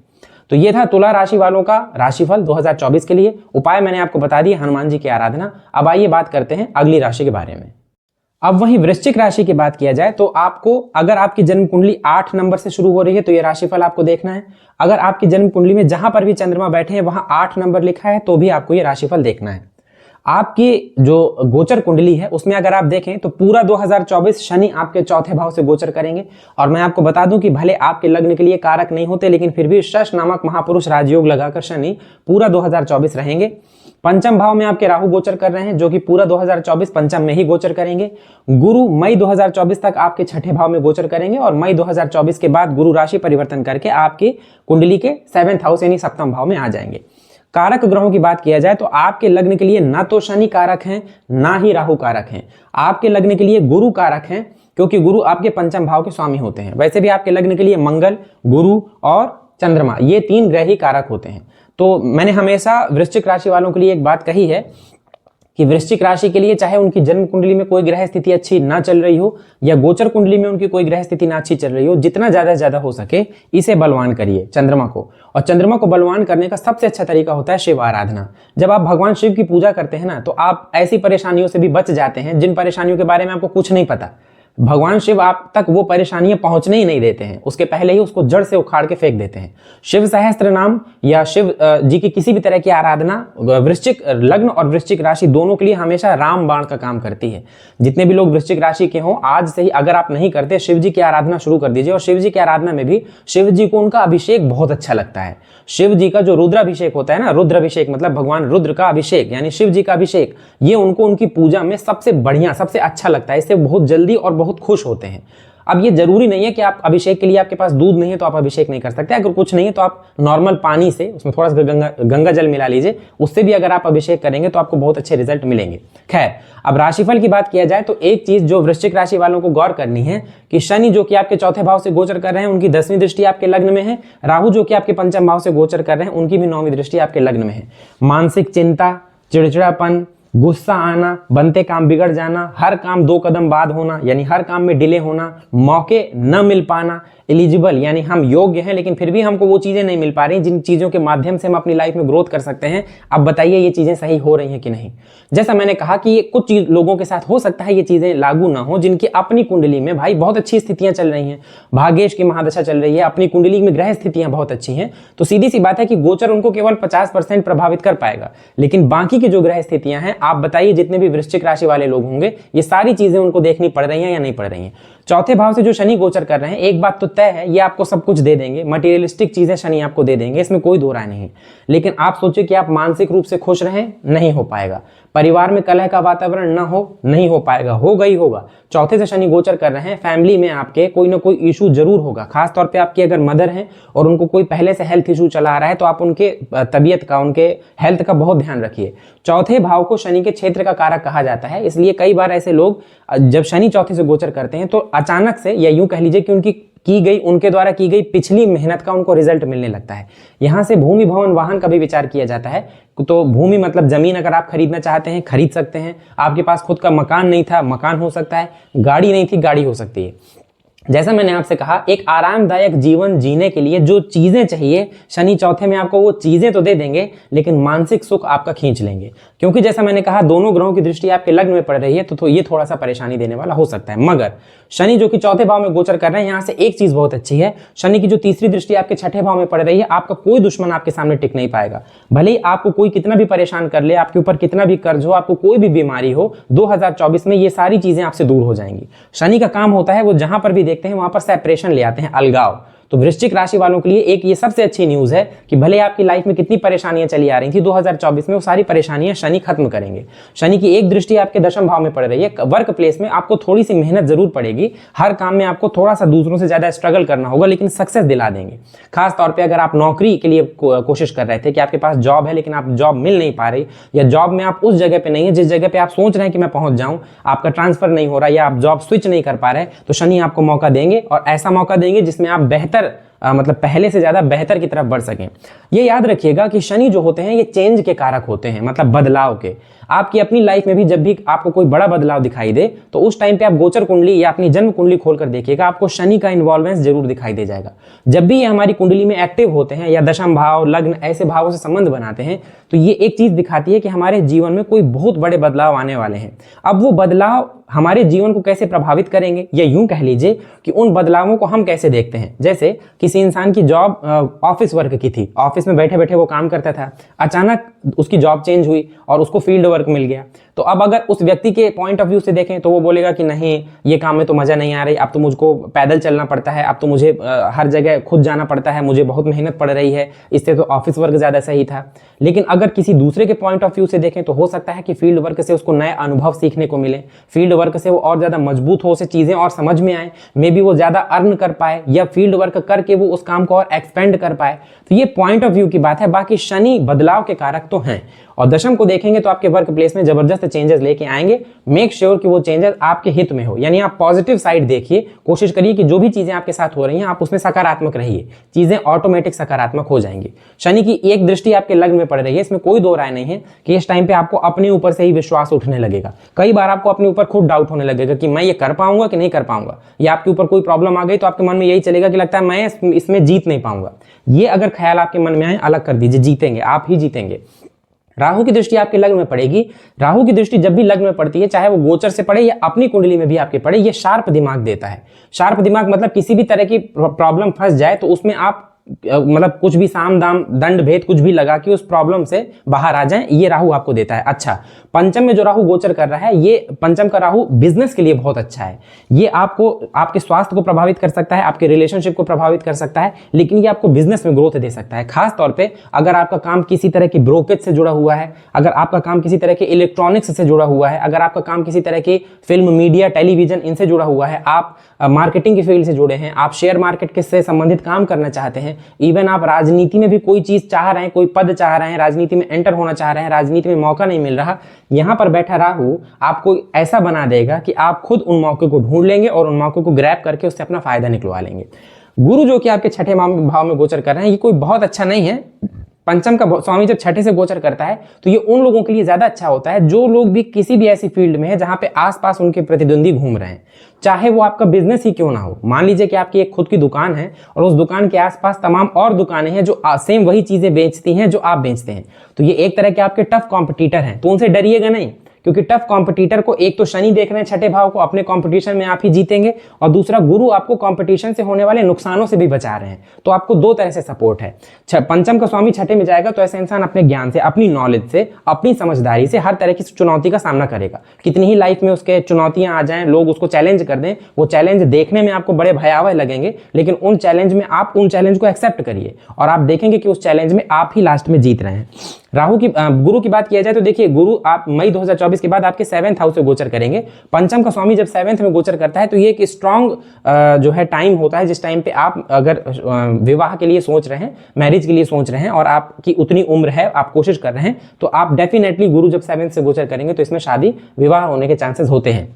तो ये था तुला राशि वालों का राशिफल 2024 के लिए। उपाय मैंने आपको बता दिया, हनुमान जी की आराधना। अब आइए बात करते हैं अगली राशि के बारे में। अब वहीं वृश्चिक राशि की बात किया जाए तो आपको, अगर आपकी जन्म कुंडली 8 नंबर से शुरू हो रही है तो ये राशिफल आपको देखना है। अगर आपकी जन्म कुंडली में जहां पर भी चंद्रमा बैठे हैं वहां 8 नंबर लिखा है तो भी आपको ये राशिफल देखना है। आपकी जो गोचर कुंडली है उसमें अगर आप देखें तो पूरा 2024 शनि आपके चौथे भाव से गोचर करेंगे। और मैं आपको बता दूं कि भले आपके लग्न के लिए कारक नहीं होते, लेकिन फिर भी शश नामक महापुरुष राजयोग लगाकर शनि पूरा 2024 रहेंगे। पंचम भाव में आपके राहु गोचर कर रहे हैं, जो कि पूरा 2024 पंचम में ही गोचर करेंगे। गुरु मई 2024 तक आपके छठे भाव में गोचर करेंगे और मई 2024 के बाद गुरु राशि परिवर्तन करके आपकी कुंडली के 7th हाउस यानी सप्तम भाव में आ जाएंगे। कारक ग्रहों की बात किया जाए तो आपके लग्न के लिए ना तो शनि कारक हैं, ना ही राहु कारक हैं। आपके लग्न के लिए गुरु कारक हैं, क्योंकि गुरु आपके पंचम भाव के स्वामी होते हैं। वैसे भी आपके लग्न के लिए मंगल, गुरु और चंद्रमा, ये 3 ग्रह ही कारक होते हैं। तो मैंने हमेशा वृश्चिक राशि वालों के लिए एक बात कही है कि वृश्चिक राशि के लिए चाहे उनकी जन्म कुंडली में कोई ग्रह स्थिति अच्छी ना चल रही हो या गोचर कुंडली में उनकी कोई ग्रह स्थिति ना अच्छी चल रही हो, जितना ज्यादा से ज्यादा हो सके इसे बलवान करिए, चंद्रमा को। और चंद्रमा को बलवान करने का सबसे अच्छा तरीका होता है शिव आराधना। जब आप भगवान शिव की पूजा करते हैं ना, तो आप ऐसी परेशानियों से भी बच जाते हैं जिन परेशानियों के बारे में आपको कुछ नहीं पता। भगवान शिव आप तक वो परेशानियां पहुंचने ही नहीं देते हैं, उसके पहले ही उसको जड़ से उखाड़ के फेंक देते हैं। शिव सहस्त्र नाम या शिव जी की किसी भी तरह की आराधना वृश्चिक लग्न और वृश्चिक राशि दोनों के लिए हमेशा राम बाण का काम करती है। जितने भी लोग वृश्चिक राशि के हों, आज से ही अगर आप नहीं करते, शिव जी की आराधना शुरू कर दीजिए। और शिव जी की आराधना में भी शिव जी को उनका अभिषेक बहुत अच्छा लगता है। शिव जी का जो रुद्राभिषेक होता है ना, रुद्राभिषेक मतलब भगवान रुद्र का अभिषेक यानी शिव जी का अभिषेक, ये उनको उनकी पूजा में सबसे बढ़िया, सबसे अच्छा लगता है। इससे बहुत जल्दी और बहुत खुश होते हैं। अब ये जरूरी नहीं है कि आप अभिषेक के लिए आपके पास दूध नहीं है तो आप अभिषेक नहीं कर सकते। अगर कुछ नहीं है तो आप नॉर्मल पानी से, उसमें थोड़ा सा गंगा जल मिला लीजिए, उससे भी अगर आप अभिषेक करेंगे तो आपको बहुत अच्छे रिजल्ट मिलेंगे। खैर, अब राशिफल की बात किया जाए तो एक चीज जो वृश्चिक राशि वालों को गौर करनी है कि शनि जो कि आपके चौथे भाव से गोचर कर रहे हैं, उनकी 10वीं दृष्टि आपके लग्न में है। राहु जो कि आपके पंचम भाव से गोचर कर रहे हैं, उनकी भी 9वीं दृष्टि आपके लग्न में है। मानसिक चिंता, चिड़चिड़ापन, गुस्सा आना, बनते काम बिगड़ जाना, हर काम 2 कदम बाद होना यानी हर काम में डिले होना, मौके न मिल पाना, एलिजिबल यानी हम योग्य हैं लेकिन फिर भी हमको वो चीजें नहीं मिल पा रही जिन चीजों के माध्यम से हम अपनी लाइफ में ग्रोथ कर सकते हैं। अब बताइए ये चीजें सही हो रही हैं कि नहीं। जैसा मैंने कहा कि ये कुछ लोगों के साथ हो सकता है ये चीजें लागू ना हो जिनकी अपनी कुंडली में भाई बहुत अच्छी स्थितियां चल रही हैं, भाग्येश की महादशा चल रही है, अपनी कुंडली में ग्रह स्थितियां बहुत अच्छी हैं, तो सीधी सी बात है कि गोचर उनको केवल 50% प्रभावित कर पाएगा, लेकिन बाकी की जो ग्रह स्थितियां हैं आप बताइए जितने भी वृश्चिक राशि वाले लोग होंगे ये सारी चीजें उनको देखनी पड़ रही हैं या नहीं पड़ रही हैं। चौथे भाव से जो शनि गोचर कर रहे हैं, एक बात तो तय है, ये आपको सब कुछ दे देंगे, मटेरियलिस्टिक चीजें शनि आपको दे देंगे, इसमें कोई दो राय नहीं है। लेकिन आप सोचिए कि आप मानसिक रूप से खुश रहें, नहीं हो पाएगा। परिवार में कलह का वातावरण ना हो, नहीं हो पाएगा, होगा ही होगा। चौथे से शनि गोचर कर रहे हैं, फैमिली में आपके कोई ना कोई इशू जरूर होगा। खास तौर पे आपकी अगर मदर हैं और उनको कोई पहले से हेल्थ इशू चला आ रहा है तो आप उनके तबीयत का, उनके हेल्थ का बहुत ध्यान रखिए। चौथे भाव को शनि के क्षेत्र का कारक कहा जाता है, इसलिए कई बार ऐसे लोग जब शनि चौथे से गोचर करते हैं तो अचानक से, या यूं कह लीजिए कि उनके द्वारा की गई पिछली मेहनत का उनको रिजल्ट मिलने लगता है। यहां से भूमि, भवन, वाहन का भी विचार किया जाता है। तो भूमि मतलब जमीन अगर आप खरीदना चाहते हैं, खरीद सकते हैं। आपके पास खुद का मकान नहीं था, मकान हो सकता है। गाड़ी नहीं थी, गाड़ी हो सकती है। जैसा मैंने आपसे कहा, एक आरामदायक जीवन जीने के लिए जो चीजें चाहिए, शनि चौथे में आपको वो चीजें तो दे देंगे, लेकिन मानसिक सुख आपका खींच लेंगे। क्योंकि जैसा मैंने कहा, दोनों ग्रहों की दृष्टि आपके लग्न में पड़ रही है, तो ये थोड़ा सा परेशानी देने वाला हो सकता है। मगर शनि जो कि चौथे भाव में गोचर कर रहे हैं, यहां से एक चीज बहुत अच्छी है, शनि की जो तीसरी दृष्टि आपके छठे भाव में पड़ रही है, आपका कोई दुश्मन आपके सामने टिक नहीं पाएगा। भले ही आपको कोई कितना भी परेशान कर ले, आपके ऊपर कितना भी कर्ज हो, आपको कोई भी बीमारी हो, 2024 में ये सारी चीजें आपसे दूर हो जाएंगी। शनि का काम होता है, वो जहां पर भी देखते हैं वहां पर सेपरेशन ले आते हैं, अलगाव। तो वृश्चिक राशि वालों के लिए एक ये सबसे अच्छी न्यूज है कि भले आपकी लाइफ में कितनी परेशानियां चली आ रही थी, 2024 में वो सारी परेशानियां शनि खत्म करेंगे। शनि की एक दृष्टि आपके दशम भाव में पड़ रही है। वर्क प्लेस में आपको थोड़ी सी मेहनत जरूर पड़ेगी, हर काम में आपको थोड़ा सा दूसरों से ज्यादा स्ट्रगल करना होगा, लेकिन सक्सेस दिला देंगे। खास तौर पर अगर आप नौकरी के लिए कोशिश कर रहे थे कि आपके पास जॉब है लेकिन आप जॉब मिल नहीं पा रही, या जॉब में आप उस जगह पे नहीं है जिस जगह पे आप सोच रहे हैं कि मैं पहुंच जाऊं, आपका ट्रांसफर नहीं हो रहा, या आप जॉब स्विच नहीं कर पा रहे, तो शनि आपको मौका देंगे, और ऐसा मौका देंगे जिसमें आप बेहतर, मतलब पहले से ज्यादा बेहतर की तरफ बढ़ सकें। ये याद रखिएगा कि शनि जो होते हैं ये चेंज के कारक होते हैं, मतलब बदलाव के। आपकी अपनी लाइफ में भी जब भी आपको कोई बड़ा बदलाव दिखाई दे, तो उस टाइम पे आप गोचर कुंडली या अपनी जन्म कुंडली खोलकर देखिएगा, आपको शनि का इन्वॉल्वेंस जरूर दिखाई दे जाएगा। जब भी ये हमारी कुंडली में एक्टिव होते हैं, या दशम भाव, लग्न, ऐसे भावों से संबंध बनाते हैं, तो ये एक चीज दिखाती है कि हमारे जीवन में कोई बहुत बड़े बदलाव आने वाले हैं। अब वो बदलाव हमारे जीवन को कैसे प्रभावित करेंगे, या यूं कह लीजिए कि उन बदलावों को हम कैसे देखते हैं। जैसे किसी इंसान की जॉब ऑफिस वर्क की थी, ऑफिस में बैठे बैठे वो काम करता था, अचानक उसकी जॉब चेंज हुई और उसको फील्ड वर्क मिल गया। तो अब अगर उस व्यक्ति के पॉइंट ऑफ व्यू से देखें तो वो बोलेगा कि नहीं, ये काम में तो मजा नहीं आ रही, अब तो मुझको पैदल चलना पड़ता है, अब तो मुझे हर जगह खुद जाना पड़ता है, मुझे बहुत मेहनत पड़ रही है, इससे तो ऑफिस वर्क ज्यादा सही था। लेकिन अगर किसी दूसरे के पॉइंट ऑफ व्यू से देखें तो हो सकता है कि फील्ड वर्क से उसको नए अनुभव सीखने को मिले, फील्ड वर्क से वो और ज्यादा मजबूत हो, उसे चीजें और समझ में आए, मे बी वो ज्यादा अर्न कर पाए, या फील्ड वर्क करके वो उस काम को और एक्सपेंड कर पाए। तो ये पॉइंट ऑफ व्यू की बात है। बाकी शनि बदलाव के कारक तो हैं, और दशम को देखेंगे तो आपके वर्क प्लेस में जबरदस्त चेंजेस लेके आएंगे। मेक श्योर कि वो चेंजेस आपके हित में हो, यानी आप पॉजिटिव साइड देखिए, कोशिश करिए कि जो भी चीजें आपके साथ हो रही हैं आप उसमें सकारात्मक रहिए, चीजें ऑटोमेटिक सकारात्मक हो जाएंगी। शनि की एक दृष्टि आपके लग्न में पड़ रही है, इसमें कोई दो राय नहीं है कि इस टाइम पे आपको अपने ऊपर से ही विश्वास उठने लगेगा। कई बार आपको अपने ऊपर खुद डाउट होने लगेगा कि मैं ये कर पाऊंगा कि नहीं कर पाऊंगा, या आपके ऊपर कोई प्रॉब्लम आ गई तो आपके मन में यही चलेगा कि लगता है मैं इसमें जीत नहीं पाऊंगा। ये अगर ख्याल आपके मन में आए, अलग कर दीजिए, जीतेंगे, आप ही जीतेंगे। राहु की दृष्टि आपके लग्न में पड़ेगी। राहु की दृष्टि जब भी लग्न में पड़ती है, चाहे वो गोचर से पड़े या अपनी कुंडली में भी आपके पड़े, ये शार्प दिमाग देता है। शार्प दिमाग मतलब किसी भी तरह की प्रॉब्लम फंस जाए तो उसमें आप मतलब कुछ भी साम दाम दंड भेद कुछ भी लगा के उस प्रॉब्लम से बाहर आ जाएं, ये राहु आपको देता है। अच्छा, पंचम में जो राहु गोचर कर रहा है, ये पंचम का राहु बिजनेस के लिए बहुत अच्छा है। ये आपको आपके स्वास्थ्य को प्रभावित कर सकता है, आपके रिलेशनशिप को प्रभावित कर सकता है, लेकिन ये आपको बिजनेस में ग्रोथ दे सकता है। खास तौर पे अगर आपका काम किसी तरह की ब्रोकेज से जुड़ा हुआ है, अगर आपका काम किसी तरह के इलेक्ट्रॉनिक्स से जुड़ा हुआ है, अगर आपका काम किसी तरह की फिल्म, मीडिया, टेलीविजन इनसे जुड़ा हुआ है, आप मार्केटिंग की फील्ड से जुड़े हैं, आप शेयर मार्केट के से संबंधित काम करना चाहते हैं, इवन आप राजनीति में भी कोई चीज चाह रहे हैं, कोई पद चाह रहे हैं, राजनीति में एंटर होना चाह रहे हैं, राजनीति में मौका नहीं मिल रहा, यहां पर बैठा राहु आपको ऐसा बना देगा कि आप खुद उन मौके को ढूंढ लेंगे और उन मौके को ग्रैब करके उससे अपना फायदा निकलवा लेंगे। गुरु जो कि आपके छठे भाव में गोचर कर रहे हैं, ये कोई बहुत अच्छा नहीं है। पंचम का स्वामी जब छठे से गोचर करता है तो ये उन लोगों के लिए ज्यादा अच्छा होता है जो लोग भी किसी भी ऐसी फील्ड में है जहां पे आसपास उनके प्रतिद्वंदी घूम रहे हैं, चाहे वो आपका बिजनेस ही क्यों ना हो। मान लीजिए कि आपकी एक खुद की दुकान है और उस दुकान के आसपास तमाम और दुकानें हैं जो सेम वही चीजें बेचती हैं जो आप बेचते हैं, तो ये एक तरह के आपके टफ कॉम्पिटिटर हैं, तो उनसे डरिएगा नहीं, क्योंकि टफ कॉम्पिटिटर को एक तो शनि देख रहे हैं छठे भाव को, अपने कॉम्पिटिशन में आप ही जीतेंगे, और दूसरा गुरु आपको कॉम्पिटिशन से होने वाले नुकसानों से भी बचा रहे हैं। तो आपको दो तरह से सपोर्ट है। पंचम का स्वामी छठे में जाएगा तो ऐसा इंसान अपने ज्ञान से, अपनी नॉलेज से, अपनी समझदारी से हर तरह की चुनौती का सामना करेगा। कितनी ही लाइफ में उसके चुनौतियां आ जाएं, लोग उसको चैलेंज कर दें, वो चैलेंज देखने में आपको बड़े भयावह लगेंगे, लेकिन उन चैलेंज में आप उन चैलेंज को एक्सेप्ट करिए और आप देखेंगे कि उस चैलेंज में आप ही लास्ट में जीत रहे हैं। गुरु की बात किया जाए तो देखिए, गुरु आप मई 2024 के बाद आपके 7th हाउस से गोचर करेंगे। पंचम का स्वामी जब 7th में गोचर करता है तो ये एक स्ट्रांग जो है टाइम होता है, जिस टाइम पे आप अगर विवाह के लिए सोच रहे हैं, मैरिज के लिए सोच रहे हैं और आपकी उतनी उम्र है, आप कोशिश कर रहे हैं, तो आप डेफिनेटली गुरु जब 7th से गोचर करेंगे तो इसमें शादी विवाह होने के चांसेस होते हैं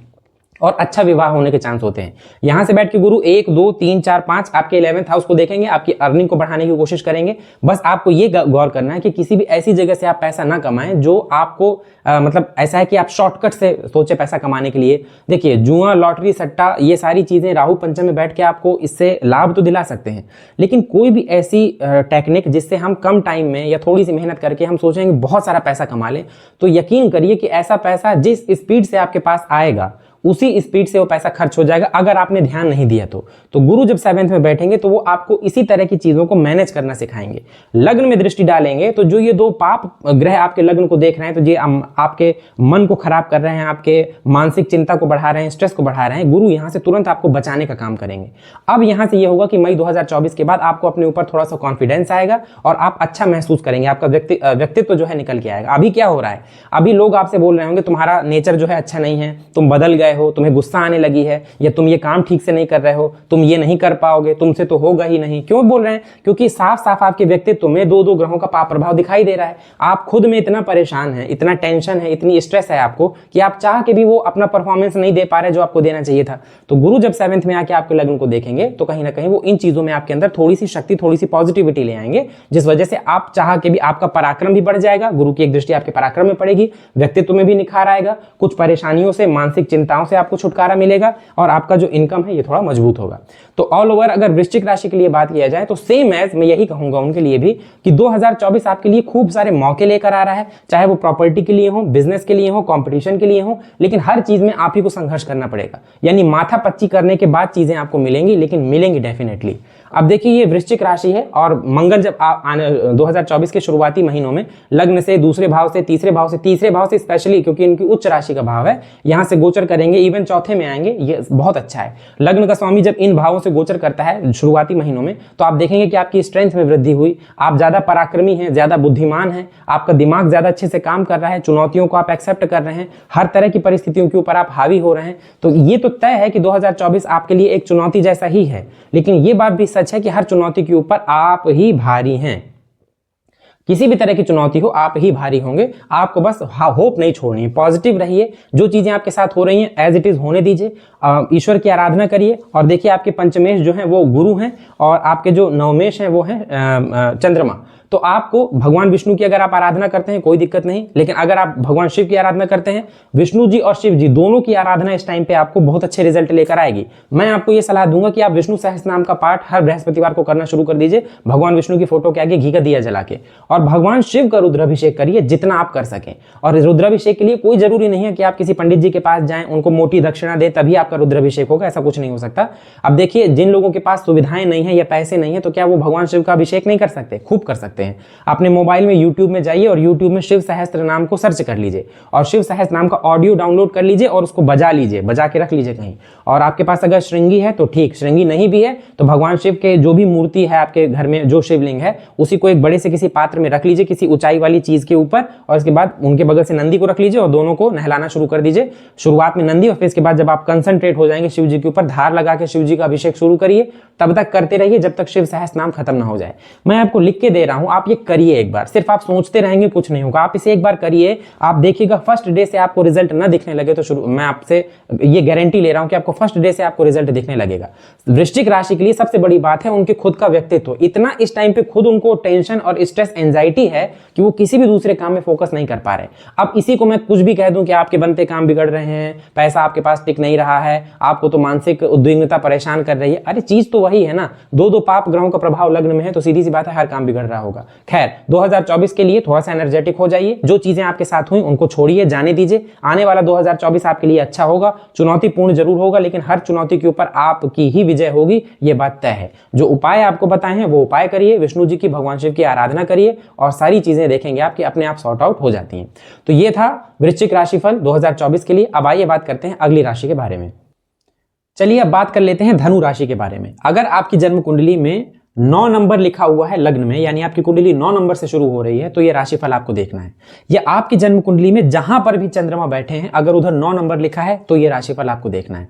और अच्छा विवाह होने के चांस होते हैं। यहां से बैठ के गुरु 1, 2, 3, 4, 5 आपके 11th हाउस को देखेंगे, आपकी अर्निंग को बढ़ाने की कोशिश करेंगे। बस आपको ये गौर करना है कि किसी भी ऐसी जगह से आप पैसा ना कमाएं जो आपको मतलब ऐसा है कि आप शॉर्टकट से सोचे पैसा कमाने के लिए। देखिए, जुआ, लॉटरी, सट्टा, ये सारी चीजें राहु पंचम में बैठ के आपको इससे लाभ तो दिला सकते हैं, लेकिन कोई भी ऐसी टेक्निक जिससे हम कम टाइम में या थोड़ी सी मेहनत करके हम सोचेंगे बहुत सारा पैसा कमा लें, तो यकीन करिए कि ऐसा पैसा जिस स्पीड से आपके पास आएगा उसी स्पीड से वो पैसा खर्च हो जाएगा, अगर आपने ध्यान नहीं दिया तो गुरु जब 7th में बैठेंगे तो वो आपको इसी तरह की चीजों को मैनेज करना सिखाएंगे। लग्न में दृष्टि डालेंगे तो जो ये दो पाप ग्रह आपके लग्न को देख रहे हैं, तो ये आपके मन को खराब कर रहे हैं, आपके मानसिक चिंता को बढ़ा रहे हैं, स्ट्रेस को बढ़ा रहे हैं, गुरु यहां से तुरंत आपको बचाने का काम करेंगे। अब यहां से ये होगा कि मई 2024 के बाद आपको अपने ऊपर थोड़ा सा कॉन्फिडेंस आएगा और आप अच्छा महसूस करेंगे, आपका व्यक्तित्व जो है निकल के आएगा। अभी क्या हो रहा है, अभी लोग आपसे बोल रहे होंगे तुम्हारा नेचर जो है अच्छा नहीं है, तुम बदल गए हो, तुम्हें गुस्सा आने लगी है, या तुम ये काम ठीक से नहीं कर रहे हो, तुम ये नहीं कर पाओगे, तुमसे तो होगा ही नहीं। क्यों बोल रहे हैं? क्योंकि साफ साफ आपके व्यक्तित्व में दो दो ग्रहों का पाप प्रभाव दिखाई दे रहा है। आप खुद में इतना परेशान है, इतना टेंशन है, इतनी स्ट्रेस है आपको कि आप चाह के भी वो अपना परफॉर्मेंस नहीं दे पा रहे जो आपको देना चाहिए था। तो गुरु जब 7th में आके आपके लग्न को देखेंगे तो कहीं ना कहीं वो इन चीजों में आपके अंदर थोड़ी सी शक्ति, थोड़ी सी पॉजिटिविटी ले आएंगे, जिस वजह से आप चाह के भी आपका पराक्रम भी बढ़ जाएगा। गुरु की एक दृष्टि आपके पराक्रम में पड़ेगी, व्यक्तित्व में भी निखार आएगा, कुछ परेशानियों से, मानसिक चिंताओं से आपको छुटकारा मिलेगा और आपका जो इनकम है ये थोड़ा मजबूत होगा। तो ऑल ओवर अगर वृश्चिक राशि के लिए बात किया जाए तो सेम एज मैं यही कहूंगा उनके लिए भी कि 2024 आपके लिए खूब सारे मौके लेकर आ रहा है, चाहे वो प्रॉपर्टी के लिए हो, बिजनेस के लिए हो, कंपटीशन के लिए हो, लेकिन हर चीज में आप ही को संघर्ष करना पड़ेगा। यानी माथा पच्ची करने के बाद चीजें आपको मिलेंगी, लेकिन मिलेंगी डेफिनेटली। अब देखिए, ये वृश्चिक राशि है और मंगल जब 2024 के शुरुआती महीनों में लग्न से दूसरे भाव से तीसरे भाव से स्पेशली, क्योंकि इनकी उच्च राशि का भाव है, यहां से गोचर करेंगे, इवन चौथे में आएंगे, ये बहुत अच्छा है। लग्न का स्वामी जब इन भावों से गोचर करता है शुरुआती महीनों में, तो आप देखेंगे कि आपकी स्ट्रेंथ में वृद्धि हुई, आप ज्यादा पराक्रमी हैं, ज्यादा बुद्धिमान हैं, आपका दिमाग ज्यादा अच्छे से काम कर रहा है, चुनौतियों को आप एक्सेप्ट कर रहे हैं, हर तरह की परिस्थितियों के ऊपर आप हावी हो रहे हैं। तो ये तो तय है कि 2024 आपके लिए एक चुनौती जैसा ही है, लेकिन ये बात भी सच है कि हर चुनौती के ऊपर आप ही भारी हैं। किसी भी तरह की चुनौती हो, आप ही भारी होंगे। आपको बस होप नहीं छोड़नी है, पॉजिटिव रहिए, जो चीजें आपके साथ हो रही हैं एज इट इज होने दीजिए, ईश्वर की आराधना करिए। और देखिए, आपके पंचमेश जो हैं वो गुरु हैं और आपके जो नवमेश हैं वो हैं चंद्रमा। तो आपको भगवान विष्णु की अगर आप आराधना करते हैं कोई दिक्कत नहीं, लेकिन अगर आप भगवान शिव की आराधना करते हैं, विष्णु जी और शिव जी दोनों की आराधना इस टाइम पे आपको बहुत अच्छे रिजल्ट लेकर आएगी। मैं आपको ये सलाह दूंगा कि आप विष्णु सहस्त्रनाम का पाठ हर बृहस्पतिवार को करना शुरू कर दीजिए, भगवान विष्णु की फोटो के आगे घी का दिया जला के, और भगवान शिव का रुद्राभिषेक करिए जितना आप कर सकें। और रुद्राभिषेक के लिए कोई जरूरी नहीं है कि आप किसी पंडित जी के पास जाएं, उनको मोटी दक्षिणा दें तभी आपका रुद्राभिषेक होगा, ऐसा कुछ नहीं हो सकता। अब देखिए, जिन लोगों के पास सुविधाएं नहीं है या पैसे नहीं है, तो क्या वो भगवान शिव का अभिषेक नहीं कर सकते? खूब कर सकते हैं। अपने मोबाइल में यूट्यूब में जाइए और यूट्यूब में शिव सहस्त्र नाम को सर्च कर लीजिए और शिव सहस्त्र नाम का ऑडियो डाउनलोड कर लीजिए और उसको बजा लीजिए, बजा के रख लीजिए कहीं। और आपके पास अगर श्रृंगी है तो ठीक, श्रृंगी नहीं भी है तो भगवान शिव के जो भी मूर्ति है आपके घर में, जो शिवलिंग है, उसी को एक बड़े से किसी पात्र में रख लीजिए, किसी ऊंचाई वाली चीज के ऊपर, और इसके बाद उनके बगल से नंदी को रख लीजिए और दोनों को नहलाना शुरू कर दीजिए। शुरुआत में नंदी और फिर इसके बाद जब आप कंसंट्रेट हो जाएंगे शिव जी के ऊपर, धार लगा के शिव जी का अभिषेक शुरू करिए। तब तक करते रहिए जब तक शिव सहस्त्र नाम खत्म ना हो जाए। मैं आपको लिख के दे रहा हूं, आप ये करिए एक बार, सिर्फ आप सोचते रहेंगे कुछ नहीं होगा, आप इसे एक बार करिए, आप देखिएगा फर्स्ट डे से आपको रिजल्ट ना दिखने लगे तो मैं आपसे ये गारंटी ले रहा हूं कि आपको फर्स्ट डे से आपको रिजल्ट दिखने लगेगा। वृश्चिक राशि के लिए सबसे बड़ी बात है उनके खुद का व्यक्तित्व। इतना इस टाइम पे खुद उनको टेंशन और स्ट्रेस, एंजाइटी है कि वो किसी भी दूसरे काम में फोकस नहीं कर पा रहे। अब इसी को मैं कुछ भी कह दूं कि आपके बनते काम बिगड़ रहे हैं, पैसा आपके पास टिक नहीं रहा है, आपको तो मानसिक उद्विग्नता परेशान कर रही है, अरे चीज तो वही है ना, दो पाप ग्रहों का प्रभाव लग्न में है तो सीधी सी बात है हर काम बिगड़ रहा होगा। होगा। खैर 2024 के लिए थोड़ा सा एनर्जेटिक हो जाइए, जो चीजें आपके साथ हुई उनको छोड़िए, जाने दीजिए। आने वाला 2024 आपके लिए अच्छा होगा, चुनौतीपूर्ण जरूर होगा, लेकिन हर चुनौती के ऊपर आपकी ही विजय होगी, ये बात तय है। जो उपाय आपको बताए हैं वो उपाय करिए, विष्णु जी की, भगवान शिव की आराधना करिए, और सारी चीजें देखेंगे आपकी अपने आप सॉर्ट आउट हो जाती हैं। तो ये था वृश्चिक राशिफल 2024 के लिए। अब आइए बात करते हैं अगली राशि के बारे में। चलिए अब बात कर लेते हैं धनु राशि के बारे में। अगर आपकी जन्म कुंडली में 9 नंबर लिखा हुआ है लग्न में, यानी आपकी कुंडली 9 नंबर से शुरू हो रही है, तो ये राशिफल आपको देखना है। या आपकी जन्म कुंडली में जहां पर भी चंद्रमा बैठे हैं, अगर उधर 9 नंबर लिखा है तो ये राशिफल आपको देखना है।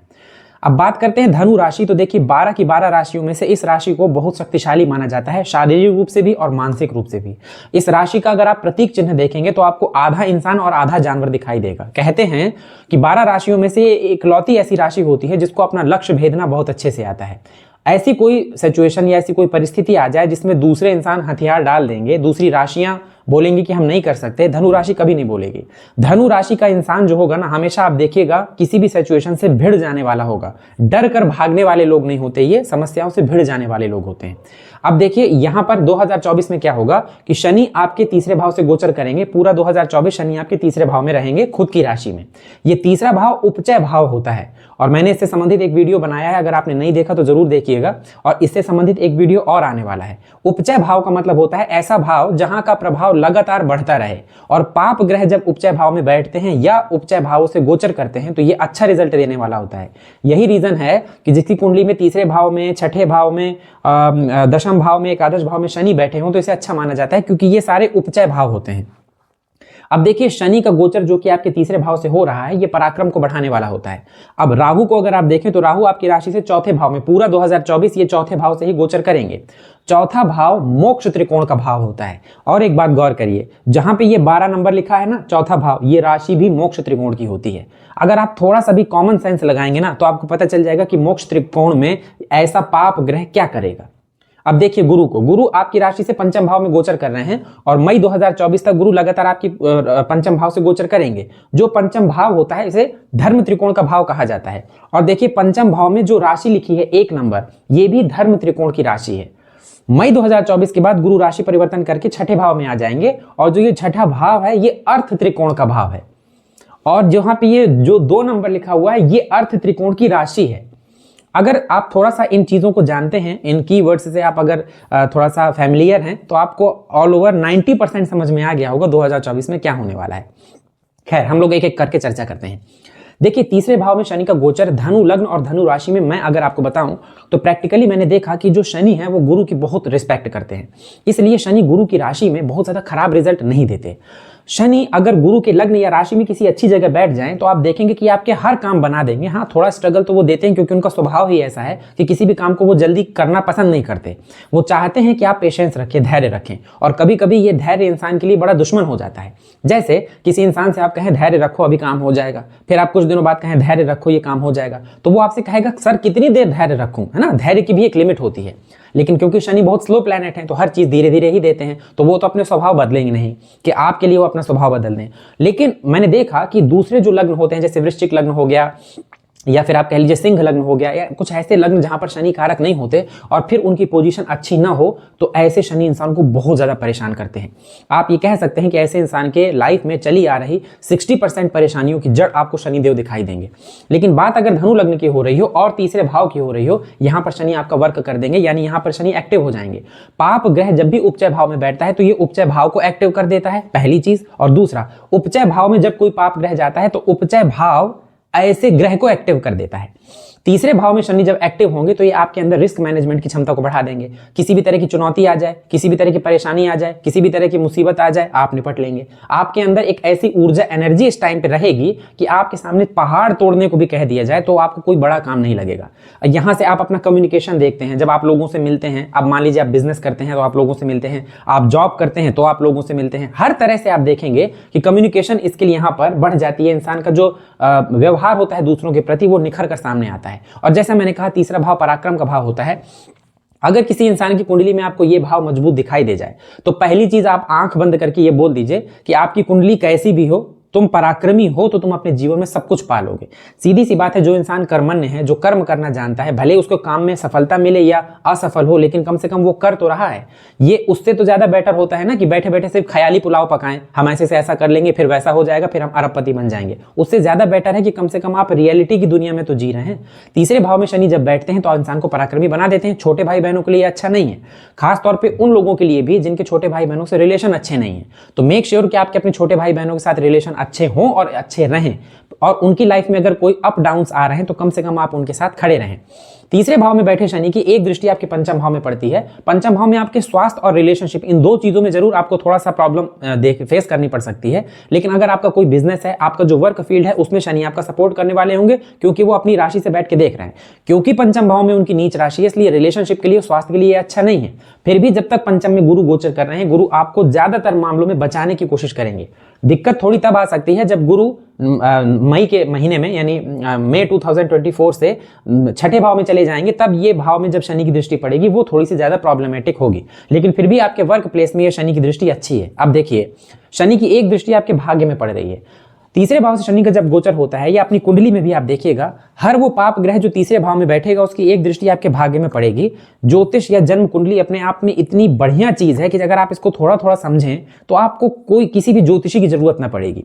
अब बात करते हैं धनु राशि। तो देखिए 12 की 12 राशियों में से इस राशि को बहुत शक्तिशाली माना जाता है, शारीरिक रूप से भी और मानसिक रूप से भी। इस राशि का अगर आप प्रतीक चिन्ह देखेंगे तो आपको आधा इंसान और आधा जानवर दिखाई देगा। कहते हैं कि 12 राशियों में से इकलौती ऐसी राशि होती है जिसको अपना लक्ष्य भेदना बहुत अच्छे से आता है। ऐसी कोई सिचुएशन या ऐसी कोई परिस्थिति आ जाए जिसमें दूसरे इंसान हथियार डाल देंगे, दूसरी राशियां बोलेंगी कि हम नहीं कर सकते, धनु राशि कभी नहीं बोलेगी। धनु राशि का इंसान जो होगा ना, हमेशा आप देखिएगा किसी भी सिचुएशन से भिड़ जाने वाला होगा। डर कर भागने वाले लोग नहीं होते, ये समस्याओं से भिड़ जाने वाले लोग होते हैं। अब देखिए यहां पर 2024 में क्या होगा कि शनि आपके तीसरे भाव से गोचर करेंगे। पूरा 2024 शनि आपके तीसरे भाव में रहेंगे, खुद की राशि में। ये तीसरा भाव उपचय भाव होता है, और मैंने इससे संबंधित एक वीडियो बनाया है, अगर आपने नहीं देखा तो जरूर देखिएगा। और इससे संबंधित एक वीडियो और आने वाला है। उपचय भाव का मतलब होता है ऐसा भाव जहां का प्रभाव लगातार बढ़ता रहे। और पाप ग्रह जब उपचय भाव में बैठते हैं या उपचय भाव से गोचर करते हैं तो ये अच्छा रिजल्ट देने वाला होता है। यही रीजन है कि जिसकी कुंडली में तीसरे भाव में, छठे भाव में, दशम भाव में, एकादश भाव में शनि बैठे हों तो इसे अच्छा माना जाता है, क्योंकि ये सारे उपचय भाव होते हैं। अब देखिए शनि का गोचर जो कि आपके तीसरे भाव से हो रहा है, ये पराक्रम को बढ़ाने वाला होता है। अब राहु को अगर आप देखें तो राहु आपकी राशि से चौथे भाव में, पूरा 2024 ये चौथे भाव से ही गोचर करेंगे। चौथा भाव मोक्ष त्रिकोण का भाव होता है। और एक बात गौर करिए, जहां पे ये 12 नंबर लिखा है ना, चौथा भाव, ये राशि भी मोक्ष त्रिकोण की होती है। अगर आप थोड़ा सा भी कॉमन सेंस लगाएंगे ना तो आपको पता चल जाएगा कि मोक्ष त्रिकोण में ऐसा पाप ग्रह क्या करेगा। अब देखिए गुरु को, गुरु आपकी राशि से पंचम भाव में गोचर कर रहे हैं, और मई 2024 तक गुरु लगातार आपकी पंचम भाव से गोचर करेंगे। जो पंचम भाव होता है इसे धर्म त्रिकोण का भाव कहा जाता है। और देखिए पंचम भाव में जो राशि लिखी है 1 नंबर, ये भी धर्म त्रिकोण की राशि है। मई 2024 के बाद गुरु राशि परिवर्तन करके छठे भाव में आ जाएंगे, और जो ये छठा भाव है ये अर्थ त्रिकोण का भाव है। और जहां पे ये जो 2 नंबर लिखा हुआ है ये अर्थ त्रिकोण की राशि है। अगर आप थोड़ा सा इन चीज़ों को जानते हैं, इन कीवर्ड्स से आप अगर थोड़ा सा फैमिलियर हैं, तो आपको ऑल ओवर 90% समझ में आ गया होगा 2024 में क्या होने वाला है। खैर हम लोग एक एक करके चर्चा करते हैं। देखिए तीसरे भाव में शनि का गोचर धनु लग्न और धनु राशि में, मैं अगर आपको बताऊं तो प्रैक्टिकली मैंने देखा कि जो शनि है वो गुरु की बहुत रिस्पेक्ट करते हैं, इसलिए शनि गुरु की राशि में बहुत ज़्यादा खराब रिजल्ट नहीं देते। शनि अगर गुरु के लग्न या राशि में किसी अच्छी जगह बैठ जाएं तो आप देखेंगे कि आपके हर काम बना देंगे। हाँ थोड़ा स्ट्रगल तो वो देते हैं, क्योंकि उनका स्वभाव ही ऐसा है कि किसी भी काम को वो जल्दी करना पसंद नहीं करते। वो चाहते हैं कि आप पेशेंस रखें, धैर्य रखें, और कभी कभी ये धैर्य इंसान के लिए बड़ा दुश्मन हो जाता है। जैसे किसी इंसान से आप कहें धैर्य रखो अभी काम हो जाएगा, फिर आप कुछ दिनों बाद कहें धैर्य रखो ये काम हो जाएगा, तो वो आपसे कहेगा सर कितनी देर धैर्य रखूं, है ना। धैर्य की भी एक लिमिट होती है, लेकिन क्योंकि शनि बहुत स्लो प्लैनेट है तो हर चीज धीरे धीरे ही देते हैं, तो वो तो अपने स्वभाव बदलेंगे नहीं कि आपके लिए वो अपना स्वभाव बदल दें। लेकिन मैंने देखा कि दूसरे जो लग्न होते हैं, जैसे वृश्चिक लग्न हो गया, या फिर आप कह लीजिए सिंह लग्न हो गया, या कुछ ऐसे लग्न जहां पर शनि कारक नहीं होते और फिर उनकी पोजीशन अच्छी ना हो, तो ऐसे शनि इंसान को बहुत ज्यादा परेशान करते हैं। आप ये कह सकते हैं कि ऐसे इंसान के लाइफ में चली आ रही 60% परेशानियों की जड़ आपको शनिदेव दिखाई देंगे। लेकिन बात अगर धनु लग्न की हो रही हो और तीसरे भाव की हो रही हो, यहां पर शनि आपका वर्क कर देंगे, यानी यहां पर शनि एक्टिव हो जाएंगे। पाप ग्रह जब भी उपचय भाव में बैठता है तो ये उपचय भाव को एक्टिव कर देता है, पहली चीज। और दूसरा, उपचय भाव में जब कोई पाप ग्रह जाता है तो उपचय भाव ऐसे ग्रह को एक्टिव कर देता है। तीसरे भाव में शनि जब एक्टिव होंगे तो ये आपके अंदर रिस्क मैनेजमेंट की क्षमता को बढ़ा देंगे। किसी भी तरह की चुनौती आ जाए, किसी भी तरह की परेशानी आ जाए, किसी भी तरह की मुसीबत आ जाए, आप निपट लेंगे। आपके अंदर एक ऐसी ऊर्जा, एनर्जी इस टाइम पे रहेगी कि आपके सामने पहाड़ तोड़ने को भी कह दिया जाए तो आपको कोई बड़ा काम नहीं लगेगा। यहां से आप अपना कम्युनिकेशन देखते हैं, जब आप लोगों से मिलते हैं, अब मान लीजिए आप बिजनेस करते हैं तो आप लोगों से मिलते हैं, आप जॉब करते हैं तो आप लोगों से मिलते हैं, हर तरह से आप देखेंगे कि कम्युनिकेशन इसके लिए यहां पर बढ़ जाती है। इंसान का जो व्यवहार होता है दूसरों के प्रति वो निखर कर सामने आता है। और जैसा मैंने कहा तीसरा भाव पराक्रम का भाव होता है। अगर किसी इंसान की कुंडली में आपको ये भाव मजबूत दिखाई दे जाए तो पहली चीज आप आंख बंद करके ये बोल दीजिए कि आपकी कुंडली कैसी भी हो तुम पराक्रमी हो तो तुम अपने जीवन में सब कुछ पालोगे। सीधी सी बात है, जो इंसान कर्मण्य है, जो कर्म करना जानता है, भले उसको काम में सफलता मिले या असफल हो, लेकिन कम से कम वो कर तो रहा है। ये उससे तो ज्यादा बेटर होता है ना कि बैठे बैठे सिर्फ ख्याली पुलाव पकाएं, हम ऐसे से ऐसा कर लेंगे, फिर वैसा हो जाएगा, फिर हम अरबपति बन जाएंगे। उससे ज्यादा बेटर है कि कम से कम आप रियलिटी की दुनिया में तो जी रहे हैं। तीसरे भाव में शनि जब बैठते हैं तो इंसान को पराक्रमी बना देते हैं। छोटे भाई बहनों के लिए अच्छा नहीं है, खास तौर पे उन लोगों के लिए भी जिनके छोटे भाई बहनों से रिलेशन अच्छे नहीं है। तो मेक श्योर कि आपके अपने छोटे भाई बहनों के साथ रिलेशन अच्छे हों और अच्छे रहें, और उनकी लाइफ में अगर कोई अप डाउन्स आ रहे हैं तो कम से कम आप उनके साथ खड़े रहें। तीसरे भाव में बैठे शनि की एक दृष्टि आपके पंचम भाव में पड़ती है। पंचम भाव में आपके स्वास्थ्य और रिलेशनशिप, इन दो चीजों में जरूर आपको थोड़ा सा प्रॉब्लम फेस करनी पड़ सकती है। लेकिन अगर आपका कोई बिजनेस है, आपका जो वर्क फील्ड है, उसमें शनि आपका सपोर्ट करने वाले होंगे, क्योंकि वो अपनी राशि से बैठ के देख रहे हैं। क्योंकि पंचम भाव में उनकी नीच राशि है, इसलिए रिलेशनशिप के लिए, स्वास्थ्य के लिए अच्छा नहीं है। फिर भी जब तक पंचम में गुरु गोचर कर रहे हैं, गुरु आपको ज्यादातर मामलों में बचाने की कोशिश करेंगे। दिक्कत थोड़ी तब आ सकती है जब गुरु मई के महीने में, यानी मई 2024 से छठे भाव में चले जाएंगे, तब ये भाव में जब शनि की दृष्टि पड़ेगी वो थोड़ी सी ज्यादा प्रॉब्लमेटिक होगी। लेकिन फिर भी आपके वर्क प्लेस में ये शनि की दृष्टि अच्छी है। अब देखिए, शनि की एक दृष्टि आपके भाग्य में पड़ रही है। तीसरे भाव से शनि का जब गोचर होता है, या अपनी कुंडली में भी आप देखिएगा, हर वो पाप ग्रह जो तीसरे भाव में बैठेगा उसकी एक दृष्टि आपके भाग्य में पड़ेगी। ज्योतिष या जन्म कुंडली अपने आप में इतनी बढ़िया चीज है कि अगर आप इसको थोड़ा थोड़ा समझें तो आपको कोई किसी भी ज्योतिषी की जरूरत ना पड़ेगी।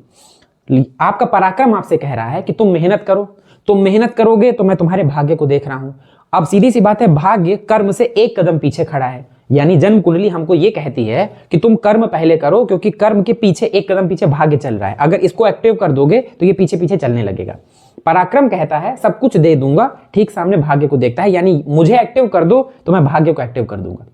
आपका पराक्रम आपसे कह रहा है कि तुम मेहनत करो, तुम मेहनत करोगे तो मैं तुम्हारे भाग्य को देख रहा हूं। अब सीधी सी बात है, भाग्य कर्म से एक कदम पीछे खड़ा है। यानी जन्म कुंडली हमको ये कहती है कि तुम कर्म पहले करो, क्योंकि कर्म के पीछे एक कदम पीछे भाग्य चल रहा है। अगर इसको एक्टिव कर दोगे तो ये पीछे पीछे चलने लगेगा। पराक्रम कहता है सब कुछ दे दूंगा, ठीक सामने भाग्य को देखता है, यानी मुझे एक्टिव कर दो तो मैं भाग्य को एक्टिव कर दूंगा।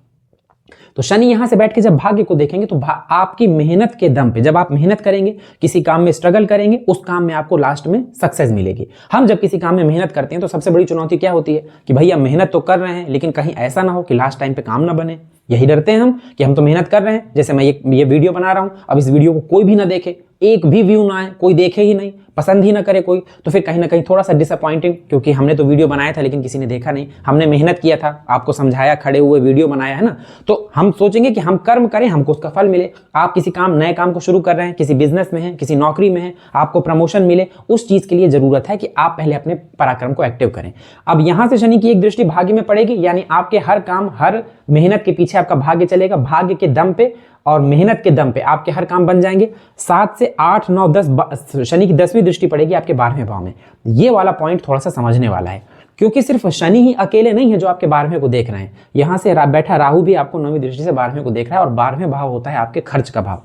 तो शनि यहां से बैठ के जब भाग्य को देखेंगे तो आपकी मेहनत के दम पे, जब आप मेहनत करेंगे, किसी काम में स्ट्रगल करेंगे, उस काम में आपको लास्ट में सक्सेस मिलेगी। हम जब किसी काम में मेहनत करते हैं तो सबसे बड़ी चुनौती क्या होती है कि भैया मेहनत तो कर रहे हैं, लेकिन कहीं ऐसा ना हो कि लास्ट टाइम पे काम ना बने। यही डरते हैं हम कि हम तो मेहनत कर रहे हैं, जैसे मैं ये वीडियो बना रहा हूं, अब इस वीडियो को कोई भी ना देखे, एक भी व्यू ना आए, कोई देखे ही नहीं, पसंद ही ना करे कोई, तो फिर कहीं ना कहीं थोड़ा सा डिसअपॉइंटिंग, क्योंकि हमने तो वीडियो बनाया था लेकिन किसी ने देखा नहीं। हमने मेहनत किया था, आपको समझाया, खड़े हुए वीडियो बनाया है ना, तो हम सोचेंगे कि हम कर्म करें, हमको उसका फल मिले। आप किसी नए काम को शुरू कर रहे हैं, किसी बिजनेस में है, किसी नौकरी में है, आपको प्रमोशन मिले, उस चीज के लिए जरूरत है कि आप पहले अपने पराक्रम को एक्टिव करें। अब यहां से शनि की एक दृष्टि भाग्य में पड़ेगी, यानी आपके हर काम, हर मेहनत के पीछे आपका भाग्य चलेगा। भाग्य के दम पे और मेहनत के दम पे आपके हर काम बन जाएंगे। 7 से 8, 9, 10 शनि की 10वीं दृष्टि पड़ेगी आपके 12वें भाव में। ये वाला पॉइंट थोड़ा सा समझने वाला है, क्योंकि सिर्फ शनि ही अकेले नहीं है जो आपके 12वें को देख रहे हैं। यहां से बैठा राहु भी आपको 9वीं दृष्टि से 12वें को देख रहा है, और 12वें भाव होता है आपके खर्च का भाव।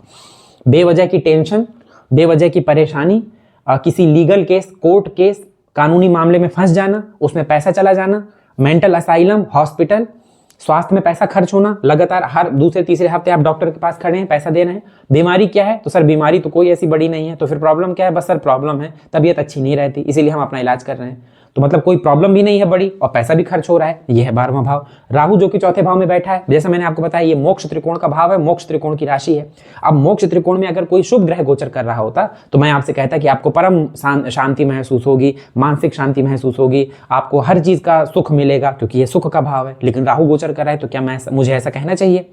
बेवजह की टेंशन, बेवजह की परेशानी, किसी लीगल केस, कोर्ट केस, कानूनी मामले में फंस जाना, उसमें पैसा चला जाना, मेंटल असाइलम, हॉस्पिटल, स्वास्थ्य में पैसा खर्च होना, लगातार हर दूसरे तीसरे हफ्ते आप डॉक्टर के पास खड़े हैं, पैसा दे रहे हैं। बीमारी क्या है? तो सर बीमारी तो कोई ऐसी बड़ी नहीं है, तो फिर प्रॉब्लम क्या है? बस सर प्रॉब्लम है, तबीयत अच्छी नहीं रहती, इसीलिए हम अपना इलाज कर रहे हैं। तो मतलब कोई प्रॉब्लम भी नहीं है बड़ी और पैसा भी खर्च हो रहा है। यह है 12वां भाव। राहु जो कि चौथे भाव में बैठा है, जैसा मैंने आपको बताया, ये मोक्ष त्रिकोण का भाव है, मोक्ष त्रिकोण की राशि है। अब मोक्ष त्रिकोण में अगर कोई शुभ ग्रह गोचर कर रहा होता तो मैं आपसे कहता कि आपको परम शांति महसूस होगी, मानसिक शांति महसूस होगी, आपको हर चीज का सुख मिलेगा, क्योंकि ये सुख का भाव है। लेकिन राहु गोचर कर रहा है तो क्या मुझे ऐसा कहना चाहिए?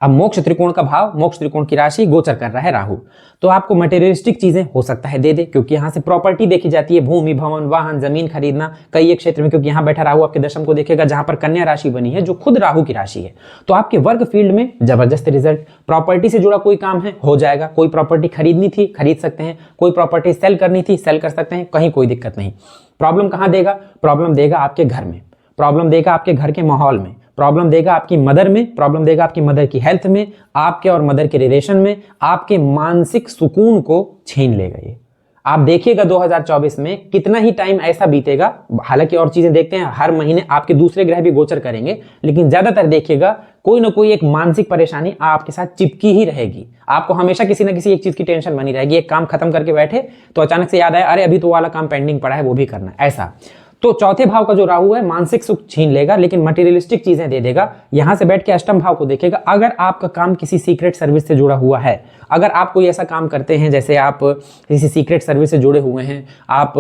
अब मोक्ष त्रिकोण का भाव, मोक्ष त्रिकोण की राशि गोचर कर रहा है राहु, तो आपको मटेरियलिस्टिक चीजें हो सकता है दे दे, क्योंकि यहाँ से प्रॉपर्टी देखी जाती है, भूमि, भवन, वाहन, जमीन खरीदना कई एक क्षेत्र में, क्योंकि यहाँ बैठा राहु आपके दशम को देखेगा जहां पर कन्या राशि बनी है जो खुद राहु की राशि है। तो आपके वर्क फील्ड में जबरदस्त रिजल्ट, प्रॉपर्टी से जुड़ा कोई काम है हो जाएगा, कोई प्रॉपर्टी खरीदनी थी खरीद सकते हैं, कोई प्रॉपर्टी सेल करनी थी सेल कर सकते हैं, कहीं कोई दिक्कत नहीं। प्रॉब्लम कहाँ देगा? प्रॉब्लम देगा आपके घर में, प्रॉब्लम देगा आपके घर के माहौल में, प्रॉब्लम देगा आपकी मदर में, प्रॉब्लम देगा आपकी मदर की हेल्थ में, आपके और मदर के रिलेशन में, आपके मानसिक सुकून को छीन लेगा ये। आप देखिएगा 2024 में कितना ही टाइम ऐसा बीतेगा। हालांकि और चीजें देखते हैं, हर महीने आपके दूसरे ग्रह भी गोचर करेंगे, लेकिन ज्यादातर देखिएगा कोई ना कोई एक मानसिक परेशानी आपके साथ चिपकी ही रहेगी। आपको हमेशा किसी ना किसी एक चीज की टेंशन बनी रहेगी। एक काम खत्म करके बैठे तो अचानक से याद आया, अरे अभी तो वाला काम पेंडिंग पड़ा है, वो भी करना है, ऐसा। तो चौथे भाव का जो राहु है मानसिक सुख छीन लेगा, लेकिन मटेरियलिस्टिक चीजें दे देगा। यहां से बैठ के अष्टम भाव को देखेगा। अगर आपका काम किसी सीक्रेट सर्विस से जुड़ा हुआ है, अगर आप कोई ऐसा काम करते हैं जैसे आप किसी सीक्रेट सर्विस से जुड़े हुए हैं, आप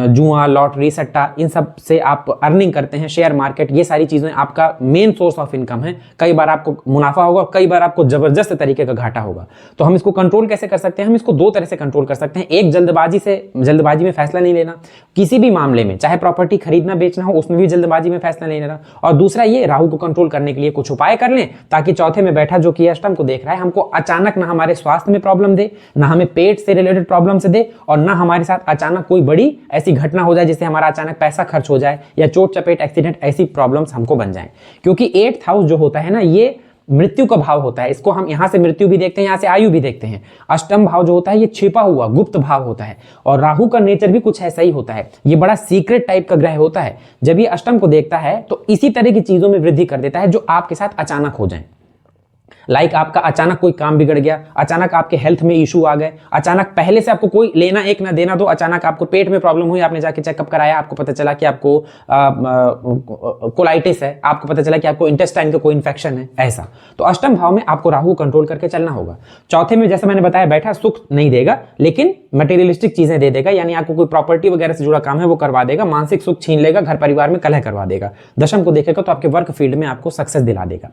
जुआ, लॉटरी, सट्टा, इन सब से आप अर्निंग करते हैं, शेयर मार्केट, ये सारी चीजें आपका मेन सोर्स ऑफ इनकम है, कई बार आपको मुनाफा होगा, कई बार आपको जबरदस्त तरीके का घाटा होगा। तो हम इसको कंट्रोल कैसे कर सकते हैं? हम इसको दो तरह से कंट्रोल कर सकते हैं। एक, जल्दबाजी में फैसला नहीं लेना किसी भी मामले में, चाहे प्रॉपर्टी खरीदना बेचना हो उसमें भी जल्दबाजी में फैसला नहीं लेना। और दूसरा ये, राहु को कंट्रोल करने के लिए कुछ उपाय कर लें, ताकि चौथे में बैठा जो कि अष्टम को देख रहा है हमको अचानक ना हमारे स्वास्थ्य में प्रॉब्लम दे, ना हमें पेट से रिलेटेड प्रॉब्लम से दे, और ना हमारे साथ अचानक कोई बड़ी ऐसी घटना हो जाए जिससे हमारा अचानक पैसा खर्च हो जाए, या चोट चपेट, एक्सीडेंट, ऐसी प्रॉब्लम्स हमको बन जाए। क्योंकि 8th हाउस जो होता है ना, ये मृत्यु का भाव होता है। इसको हम यहां से मृत्यु भी देखते हैं, यहां से आयु भी देखते हैं। अष्टम भाव जो होता है ये छिपा हुआ गुप्त भाव होता है, और राहु का नेचर भी कुछ ऐसा ही होता है। ये बड़ा सीक्रेट टाइप का ग्रह होता है। जब ये अष्टम को देखता है तो इसी तरह की चीजों में वृद्धि कर देता है जो आपके साथ अचानक हो जाए। लाइक आपका अचानक कोई काम बिगड़ गया, अचानक आपके हेल्थ में इशू आ गए, अचानक पहले से आपको कोई लेना एक ना देना दो, अचानक आपको पेट में प्रॉब्लम हुई, आपने जाके चेकअप कराया, आपको पता चला कि आपको कोलाइटिस है, आपको पता चला कि आपको इंटेस्टाइन का कोई इन्फेक्शन है, ऐसा। तो अष्टम भाव में आपको राहु कंट्रोल करके चलना होगा। चौथे में जैसे मैंने बताया बैठा, सुख नहीं देगा लेकिन मटेरियलिस्टिक चीजें दे देगा, यानी आपको कोई प्रॉपर्टी वगैरह से जुड़ा काम है वो करवा देगा, मानसिक सुख छीन लेगा, घर परिवार में कलह करवा देगा। दशम को देखेगा तो आपके वर्क फील्ड में आपको सक्सेस दिला देगा।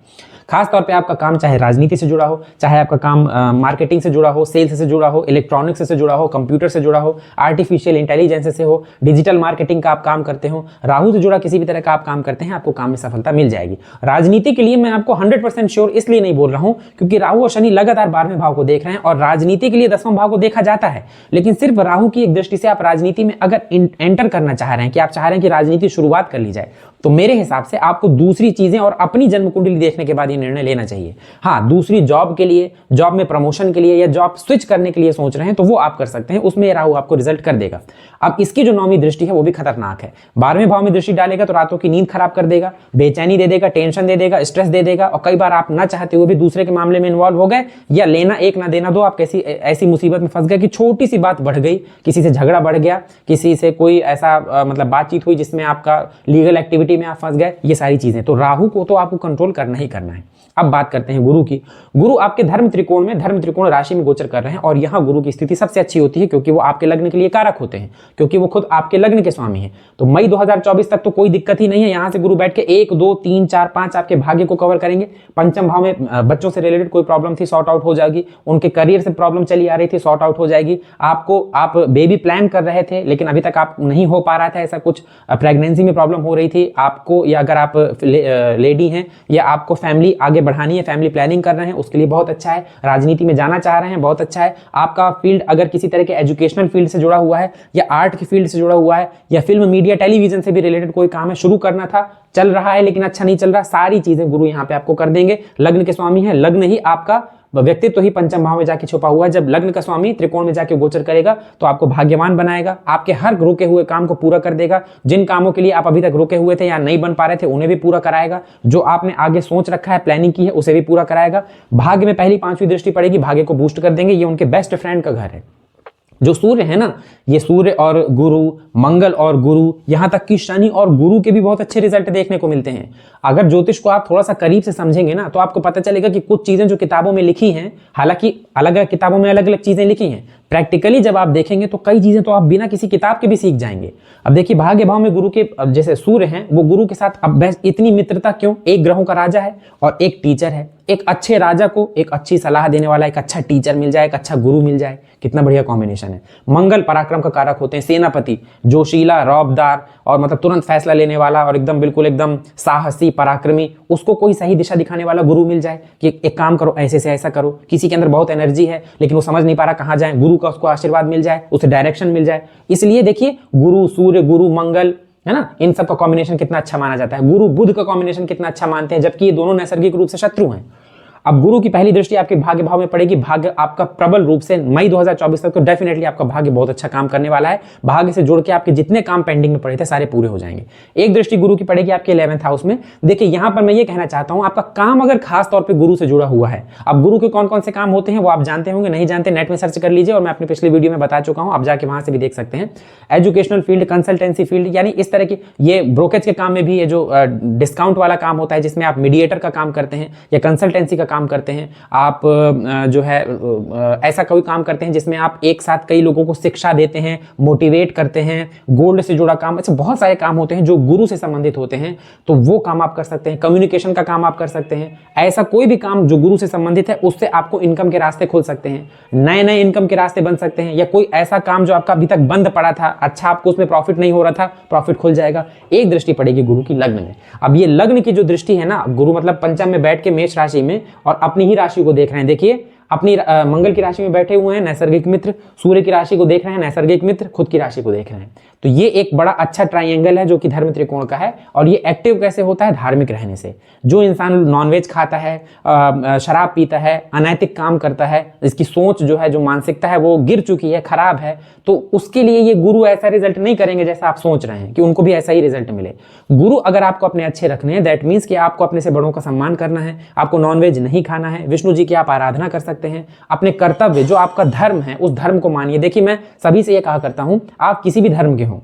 खासतौर पर आपका काम चाहे राजनीति से जुड़ा हो, चाहे आपका काम मार्केटिंग से जुड़ा हो, सेल्स से जुड़ा हो, इलेक्ट्रॉनिक्स से जुड़ा हो, कंप्यूटर से जुड़ा हो, आर्टिफिशियल इंटेलिजेंस से हो, डिजिटल मार्केटिंग का आप काम करते हो, राहु से जुड़ा किसी भी तरह का आप काम करते हैं, आपको काम में सफलता मिल जाएगी। राजनीति के लिए मैं आपको 100% श्योर इसलिए नहीं बोल रहा हूं क्योंकि राहु और शनि लगातार 12वें भाव को देख रहे हैं, और राजनीति के लिए 10वां भाव को देखा जाता है, लेकिन सिर्फ राहु की एक दृष्टि से आप राजनीति में अगर एंटर करना चाह रहे हैं, कि आप चाह रहे हैं कि राजनीति शुरुआत कर ली जाए, तो मेरे हिसाब से आपको दूसरी चीजें और अपनी जन्म कुंडली देखने के बाद ये निर्णय लेना चाहिए। हाँ, दूसरी जॉब के लिए, जॉब में प्रमोशन के लिए, या जॉब स्विच करने के लिए सोच रहे हैं तो वो आप कर सकते हैं, उसमें राहु आपको रिजल्ट कर देगा। अब इसकी जो 9वीं दृष्टि है वो भी खतरनाक है। 12वें भाव में दृष्टि डालेगा तो रातों की नींद खराब कर देगा, बेचैनी दे देगा, टेंशन दे देगा, स्ट्रेस दे देगा, और कई बार आप ना चाहते हुए भी दूसरे के मामले में इन्वॉल्व हो गए, या लेना एक ना देना दो, आप कैसी ऐसी मुसीबत में फंस गए कि छोटी सी बात बढ़ गई, किसी से झगड़ा बढ़ गया, किसी से कोई ऐसा मतलब बातचीत हुई जिसमें आपका लीगल एक्टिविटी में आप फंस गए, ये सारी चीजें। तो राहु को तो आपको कंट्रोल करना ही करना है। अब बात करते हैं गुरु की। गुरु आपके धर्म त्रिकोण राशि में गोचर कर रहे हैं, और यहां गुरु की स्थिति सबसे अच्छी होती है क्योंकि वो आपके लग्न के लिए कारक होते हैं, क्योंकि वो खुद आपके लग्न के स्वामी हैं। तो मई 2024 तक तो कोई दिक्कत ही नहीं है। यहां से गुरु बैठ के 1, 2, 3, 4, 5 आपके भाग्य को कवर करेंगे। पंचम भाव में बच्चों से रिलेटेड कोई प्रॉब्लम थी, सॉर्ट आउट हो जाएगी। उनके करियर से प्रॉब्लम चली आ रही थी, सॉर्ट आउट हो जाएगी। आप बेबी प्लान कर रहे थे लेकिन अभी तक आप नहीं हो पा रहा था, ऐसा कुछ प्रेगनेंसी में प्रॉब्लम हो रही थी आपको, या अगर आप लेडी हैं या आपको फैमिली आगे बढ़ानी है, फैमिली प्लानिंग कर रहे हैं, उसके लिए बहुत अच्छा है। राजनीति में जाना चाह रहे हैं, बहुत अच्छा है। आपका फील्ड अगर किसी तरह के एजुकेशनल फील्ड से जुड़ा हुआ है, या आर्ट की फील्ड से जुड़ा हुआ है, या फिल्म, मीडिया, टेलीविजन से भी रिलेटेड कोई काम है, शुरू करना था, चल रहा है लेकिन अच्छा नहीं चल रहा, सारी चीजें गुरु यहाँ पे आपको कर देंगे। लग्न के स्वामी है, लग्न ही आपका व्यक्तित्व तो ही पंचम भाव में जाके छुपा हुआ है। जब लग्न का स्वामी त्रिकोण में जाके गोचर करेगा तो आपको भाग्यवान बनाएगा, आपके हर रुके हुए काम को पूरा कर देगा। जिन कामों के लिए आप अभी तक रुके हुए थे या नहीं बन पा रहे थे उन्हें भी पूरा कराएगा। जो आपने आगे सोच रखा है, प्लानिंग की है, उसे भी पूरा कराएगा। भाग्य में पहली 5वीं दृष्टि पड़ेगी, भाग्य को बूस्ट कर देंगे। ये उनके बेस्ट फ्रेंड का घर है। जो सूर्य है ना, ये सूर्य और गुरु, मंगल और गुरु, यहां तक कि शनि और गुरु के भी बहुत अच्छे रिजल्ट देखने को मिलते हैं। अगर ज्योतिष को आप थोड़ा सा करीब से समझेंगे ना, तो आपको पता चलेगा कि कुछ चीजें जो किताबों में लिखी हैं, हालांकि अलग अलग किताबों में अलग अलग चीजें लिखी हैं, प्रैक्टिकली जब आप देखेंगे तो कई चीजें तो आप बिना किसी किताब के भी सीख जाएंगे। अब देखिए, भाग्य भाव में गुरु के जैसे सूर्य हैं, वो गुरु के साथ अब इतनी मित्रता क्यों? एक ग्रहों का राजा है और एक टीचर है। एक अच्छे राजा को एक अच्छी सलाह देने वाला एक अच्छा टीचर मिल जाए, एक अच्छा गुरु मिल जाए, कितना बढ़िया कॉम्बिनेशन है। मंगल पराक्रम का कारक होते हैं, सेनापति, जोशीला, रौबदार, और मतलब तुरंत फैसला लेने वाला, और एकदम बिल्कुल एकदम साहसी, पराक्रमी। उसको कोई सही दिशा दिखाने वाला गुरु मिल जाए कि एक काम करो, ऐसे से ऐसा करो। किसी के अंदर बहुत एनर्जी है लेकिन वो समझ नहीं पा रहा कहां जाए, गुरु का उसको आशीर्वाद मिल जाए, उसे डायरेक्शन मिल जाए। इसलिए देखिए, गुरु सूर्य, गुरु मंगल, है ना, इन सब का कॉम्बिनेशन कितना अच्छा माना जाता है। गुरु बुध का कॉम्बिनेशन कितना अच्छा मानते हैं, जबकि ये दोनों नैसर्गिक रूप से शत्रु हैं। अब गुरु की पहली दृष्टि आपके भाग्य भाव में पड़ेगी। भाग्य आपका प्रबल रूप से मई 2024 तक तो डेफिनेटली आपका भाग्य बहुत अच्छा काम करने वाला है। भाग्य से जुड़ के आपके जितने काम पेंडिंग में पड़े थे सारे पूरे हो जाएंगे। एक दृष्टि गुरु की पड़ेगी आपके 11th हाउस में। देखिए यहां पर मैं ये कहना चाहता हूं, आपका काम अगर खास तौर पर गुरु से जुड़ा हुआ है, अब गुरु के कौन कौन से काम होते हैं वो आप जानते होंगे, नहीं जानते नेट में सर्च कर लीजिए, और मैं अपनी पिछली वीडियो में बता चुका हूं, आप जाके वहां से भी देख सकते हैं। एजुकेशनल फील्ड, कंसल्टेंसी फील्ड, यानी इस तरह की, ये ब्रोकेज के काम में भी ये जो डिस्काउंट वाला काम होता है जिसमें आप मीडिएटर का काम करते हैं या कंसल्टेंसी का काम करते हैं, आप जो है ऐसा कोई काम करते हैं जिसमें आप एक साथ कई लोगों को शिक्षा देते हैं, मोटिवेट करते हैं, गोल्ड से जुड़ा काम, ऐसे बहुत सारे काम होते हैं जो गुरु से संबंधित होते हैं, तो वो काम आप कर सकते हैं। कम्युनिकेशन का काम आप कर सकते हैं। ऐसा कोई भी काम जो गुरु से संबंधित है उससे आपको इनकम के रास्ते खुल सकते हैं, नए नए इनकम के रास्ते बन सकते हैं, या कोई ऐसा काम जो आपका अभी तक बंद पड़ा था, अच्छा आपको उसमें प्रॉफिट नहीं हो रहा था, प्रॉफिट खुल जाएगा। एक दृष्टि पड़ेगी गुरु की लग्न में। अब ये लग्न की जो दृष्टि है ना, गुरु मतलब पंचम में बैठ के मेष राशि में और अपनी ही राशि को देख रहे हैं। देखिए अपनी मंगल की राशि में बैठे हुए हैं नैसर्गिक मित्र, सूर्य की राशि को देख रहे हैं नैसर्गिक मित्र, खुद की राशि को देख रहे हैं। तो ये एक बड़ा अच्छा ट्राइंगल है जो कि धर्म त्रिकोण का है। और ये एक्टिव कैसे होता है? धार्मिक रहने से। जो इंसान नॉनवेज खाता है, शराब पीता है, अनैतिक काम करता है, इसकी सोच जो है, जो मानसिकता है वो गिर चुकी है, खराब है, तो उसके लिए ये गुरु ऐसा रिजल्ट नहीं करेंगे जैसा आप सोच रहे हैं कि उनको भी ऐसा ही रिजल्ट मिले। गुरु अगर आपको अपने अच्छे रखने हैं, दैट मीन्स कि आपको अपने से बड़ों का सम्मान करना है, आपको नॉनवेज नहीं खाना है, विष्णु जी की आप आराधना कर सकते हैं, अपने कर्तव्य जो आपका धर्म है उस धर्म को मानिए। देखिए मैं सभी से ये कहा करता हूं, आप किसी भी धर्म के हों,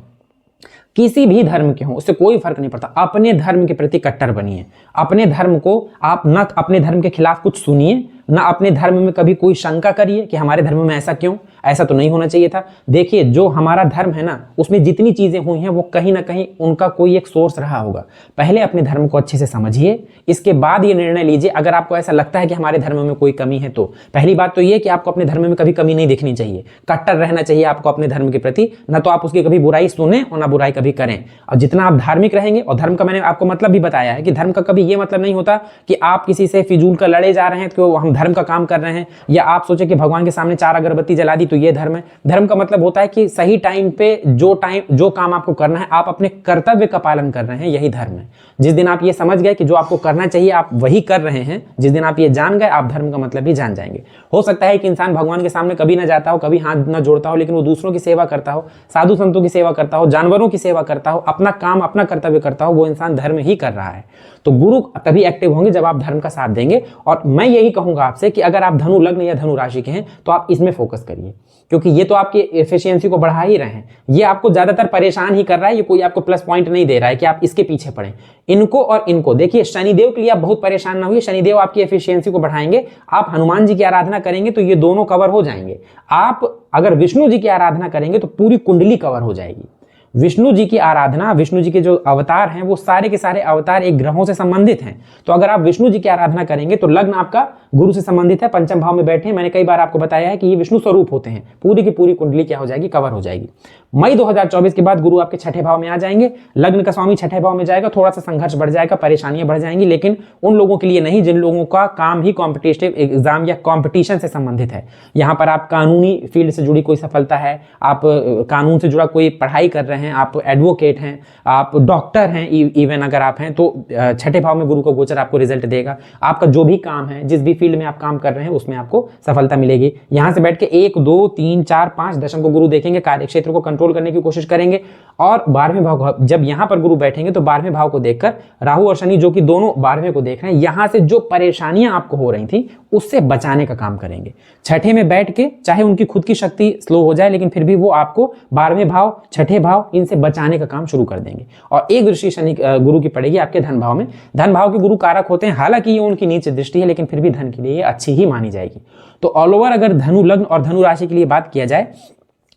किसी भी धर्म के हों, उससे कोई फर्क नहीं पड़ता, अपने धर्म के प्रति कट्टर बनिए। अपने धर्म को आप न अपने धर्म के खिलाफ कुछ सुनिए, ना अपने धर्म में कभी कोई शंका करिए कि हमारे धर्म में ऐसा क्यों, ऐसा तो नहीं होना चाहिए था। देखिए जो हमारा धर्म है ना, उसमें जितनी चीजें हुई हैं वो कहीं ना कहीं उनका कोई एक सोर्स रहा होगा। पहले अपने धर्म को अच्छे से समझिए, इसके बाद ये निर्णय लीजिए। अगर आपको ऐसा लगता है कि हमारे धर्म में कोई कमी है, तो पहली बात तो ये कि आपको अपने धर्म में कभी कमी नहीं देखनी चाहिए, कट्टर रहना चाहिए आपको अपने धर्म के प्रति। ना तो आप उसकी कभी बुराई सुने और ना बुराई कभी करें। और जितना आप धार्मिक रहेंगे, और धर्म का मैंने आपको मतलब भी बताया है कि धर्म का कभी ये मतलब नहीं होता कि आप किसी से फिजूल का लड़े जा रहे हैं तो हम धर्म का काम कर रहे हैं, या आप सोचे कि भगवान के सामने 4 अगरबत्ती जला दी तो ये धर्म है। धर्म का मतलब होता है कि सही टाइम पे जो काम आपको करना है, आप अपने कर्तव्य का पालन कर रहे हैं, यही धर्म है। जिस दिन आप ये समझ गए कि जो आपको करना चाहिए आप वही कर रहे हैं, जिस दिन आप ये जान गए, आप धर्म का मतलब भी जान जाएंगे। हो सकता है कि इंसान भगवान के सामने कभी ना जाता हो, कभी हाथ ना जोड़ता हो, लेकिन वो दूसरों की सेवा करता हो, साधु संतों की सेवा करता हो, जानवरों की सेवा करता हो, अपना काम अपना कर्तव्य करता हो, वो इंसान धर्म ही कर रहा है। तो गुरु तभी एक्टिव होंगे जब आप धर्म का साथ देंगे। और मैं यही कहूंगा आपसे कि अगर आप धनु लग्न या धनु राशि के हैं तो आप इसमें फोकस करिए, क्योंकि ये तो आपकी एफिशिएंसी को बढ़ा ही रहे हैं, ये आपको ज्यादातर परेशान ही कर रहा है, ये कोई आपको प्लस पॉइंट नहीं दे रहा है कि आप इसके पीछे पड़े। इनको और इनको देखिए, शनिदेव के लिए आप बहुत परेशान ना होइए, शनिदेव आपकी एफिशिएंसी को बढ़ाएंगे। आप हनुमान जी की आराधना करेंगे तो ये दोनों कवर हो जाएंगे। आप अगर विष्णु जी की आराधना करेंगे तो पूरी कुंडली कवर हो जाएगी। विष्णु जी की आराधना, विष्णु जी के जो अवतार हैं वो सारे के सारे अवतार एक ग्रहों से संबंधित हैं। तो अगर आप विष्णु जी की आराधना करेंगे तो लग्न आपका गुरु से संबंधित है, पंचम भाव में बैठे हैं। मैंने कई बार आपको बताया है कि ये विष्णु स्वरूप होते हैं, पूरी की पूरी कुंडली क्या हो जाएगी, कवर हो जाएगी। मई 2024 के बाद गुरु आपके 6ठे भाव में आ जाएंगे, लग्न का स्वामी 6ठे भाव में जाएगा, थोड़ा सा संघर्ष बढ़ जाएगा, परेशानियां बढ़ जाएंगी, लेकिन उन लोगों के लिए नहीं जिन लोगों का काम ही कॉम्पिटिटिव एग्जाम या कॉम्पिटिशन से संबंधित है। यहाँ पर आप कानूनी फील्ड से जुड़ी कोई सफलता है, आप कानून से जुड़ा कोई पढ़ाई कर रहे हैं, आप एडवोकेट हैं, आप डॉक्टर हैं, इवन अगर आप हैं तो 6ठे भाव में गुरु का गोचर आपको रिजल्ट देगा। आपका जो भी काम है, जिस भी फील्ड में आप काम कर रहे हैं, उसमें आपको सफलता मिलेगी। यहां से बैठ के 1 2 3 4 5 दशम को गुरु देखेंगे, कार्य क्षेत्र को कंट्रोल करने की कोशिश करेंगे। और 12वें भाव, जब यहां पर गुरु बैठेंगे तो 12वें भाव को देखकर राहु और शनि जो कि दोनों 12वें को देख रहे हैं, यहां से जो परेशानियां आपको हो रही थी उससे बचाने का काम करेंगे। 6ठे में बैठ के, चाहे उनकी खुद की शक्ति स्लो हो जाए, लेकिन फिर भी वो आपको 12वें भाव 6ठे भाव इनसे बचाने का काम शुरू कर देंगे। और एक दृष्टि शनि गुरु की पड़ेगी आपके धन भाव में। धन भाव के गुरु कारक होते हैं, हालांकि ये उनकी नीच दृष्टि है, लेकिन फिर भी धन के लिए अच्छी ही मानी जाएगी। तो ऑल ओवर अगर धनु लग्न और धनु राशि के लिए बात किया जाए,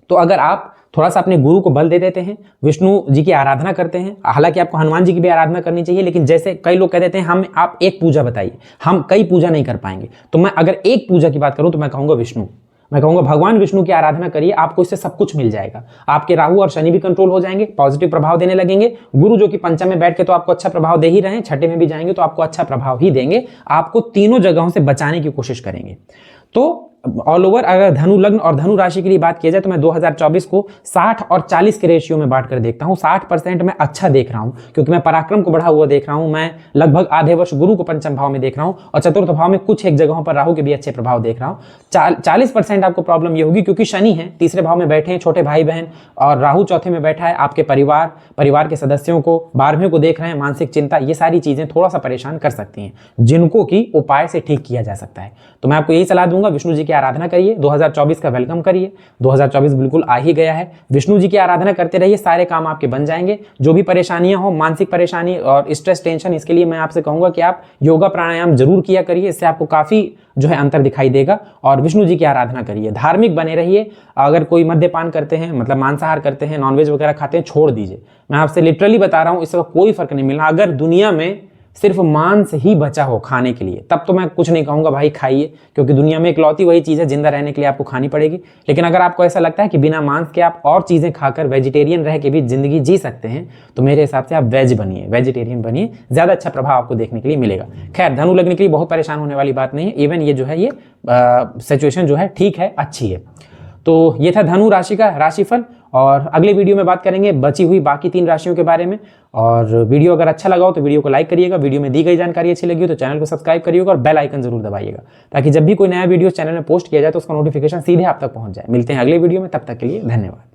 तो अगर आप थोड़ा सा अपने गुरु को बल दे देते हैं, विष्णु जी की आराधना करते हैं, हालांकि आपको हनुमान जी की भी आराधना करनी चाहिए, लेकिन जैसे कई लोग कह देते हैं हम आप एक पूजा बताइए, हम कई पूजा नहीं कर पाएंगे, तो मैं अगर एक पूजा की बात करूं तो मैं कहूंगा विष्णु, मैं कहूंगा भगवान विष्णु की आराधना करिए, आपको इससे सब कुछ मिल जाएगा। आपके राहु और शनि भी कंट्रोल हो जाएंगे, पॉजिटिव प्रभाव देने लगेंगे। गुरु जो कि पंचम में बैठ के तो आपको अच्छा प्रभाव दे ही रहे हैं, 6ठे में भी जाएंगे तो आपको अच्छा प्रभाव ही देंगे, आपको तीनों जगहों से बचाने की कोशिश करेंगे। तो ऑल ओवर अगर धनु लग्न और धनु राशि के लिए बात किया जाए तो मैं 2024 को 60 और 40 के रेशियो में बांट कर देखता हूं। 60% मैं अच्छा देख रहा हूं क्योंकि मैं पराक्रम को बढ़ा हुआ देख रहा हूं, मैं लगभग आधे वर्ष गुरु को पंचम भाव में देख रहा हूं और चतुर्थ भाव में कुछ एक जगहों पर राहु के भी अच्छे प्रभाव देख रहा हूं। 40% आपको प्रॉब्लम ये होगी क्योंकि शनि है तीसरे भाव में बैठे हैं, छोटे भाई बहन, और राहु चौथे में बैठा है, आपके परिवार के सदस्यों को 12वें को देख रहे हैं, मानसिक चिंता, ये सारी चीजें थोड़ा सा परेशान कर सकती हैं जिनको कि उपाय से ठीक किया जा सकता है। तो मैं आपको यही सलाह दूंगा, विष्णु जी की आराधना करिए, 2024 का वेलकम करिए। 2024 बिल्कुल आ ही गया है, विष्णु जी की आराधना करते रहिए, सारे काम आपके बन जाएंगे। जो भी परेशानियां हो, मानसिक परेशानी और स्ट्रेस टेंशन, इसके लिए मैं आपसे कहूंगा कि आप योगा प्राणायाम जरूर किया करिए, इससे आपको काफी जो है अंतर दिखाई देगा। और विष्णु जी की आराधना करिए, धार्मिक बने रहिए। अगर कोई मद्यपान करते हैं, मतलब मांसाहार करते हैं, नॉनवेज वगैरह खाते हैं, छोड़ दीजिए। मैं आपसे लिटरली बता रहा हूं, इसका कोई फर्क नहीं मिलना। अगर दुनिया में सिर्फ मांस ही बचा हो खाने के लिए, तब तो मैं कुछ नहीं कहूंगा भाई खाइए, क्योंकि दुनिया में इकलौती वही चीज है जिंदा रहने के लिए आपको खानी पड़ेगी। लेकिन अगर आपको ऐसा लगता है कि बिना मांस के आप और चीजें खाकर वेजिटेरियन रह के भी जिंदगी जी सकते हैं, तो मेरे हिसाब से आप वेज बनिए, वेजिटेरियन बनिए, ज्यादा अच्छा प्रभाव आपको देखने के लिए मिलेगा। खैर, धनु लगने के लिए बहुत परेशान होने वाली बात नहीं है। इवन ये जो है, ये सिचुएशन जो है ठीक है, अच्छी है। तो ये था धनु राशि का राशिफल, और अगले वीडियो में बात करेंगे बची हुई बाकी 3 राशियों के बारे में। और वीडियो अगर अच्छा लगा हो तो वीडियो को लाइक करिएगा, वीडियो में दी गई जानकारी अच्छी लगी हो तो चैनल को सब्सक्राइब करिएगा और बेल आइकन जरूर दबाइएगा, ताकि जब भी कोई नया वीडियो चैनल में पोस्ट किया जाए तो उसका नोटिफिकेशन सीधे आप तक पहुंच जाए। मिलते हैं अगले वीडियो में, तब तक के लिए धन्यवाद।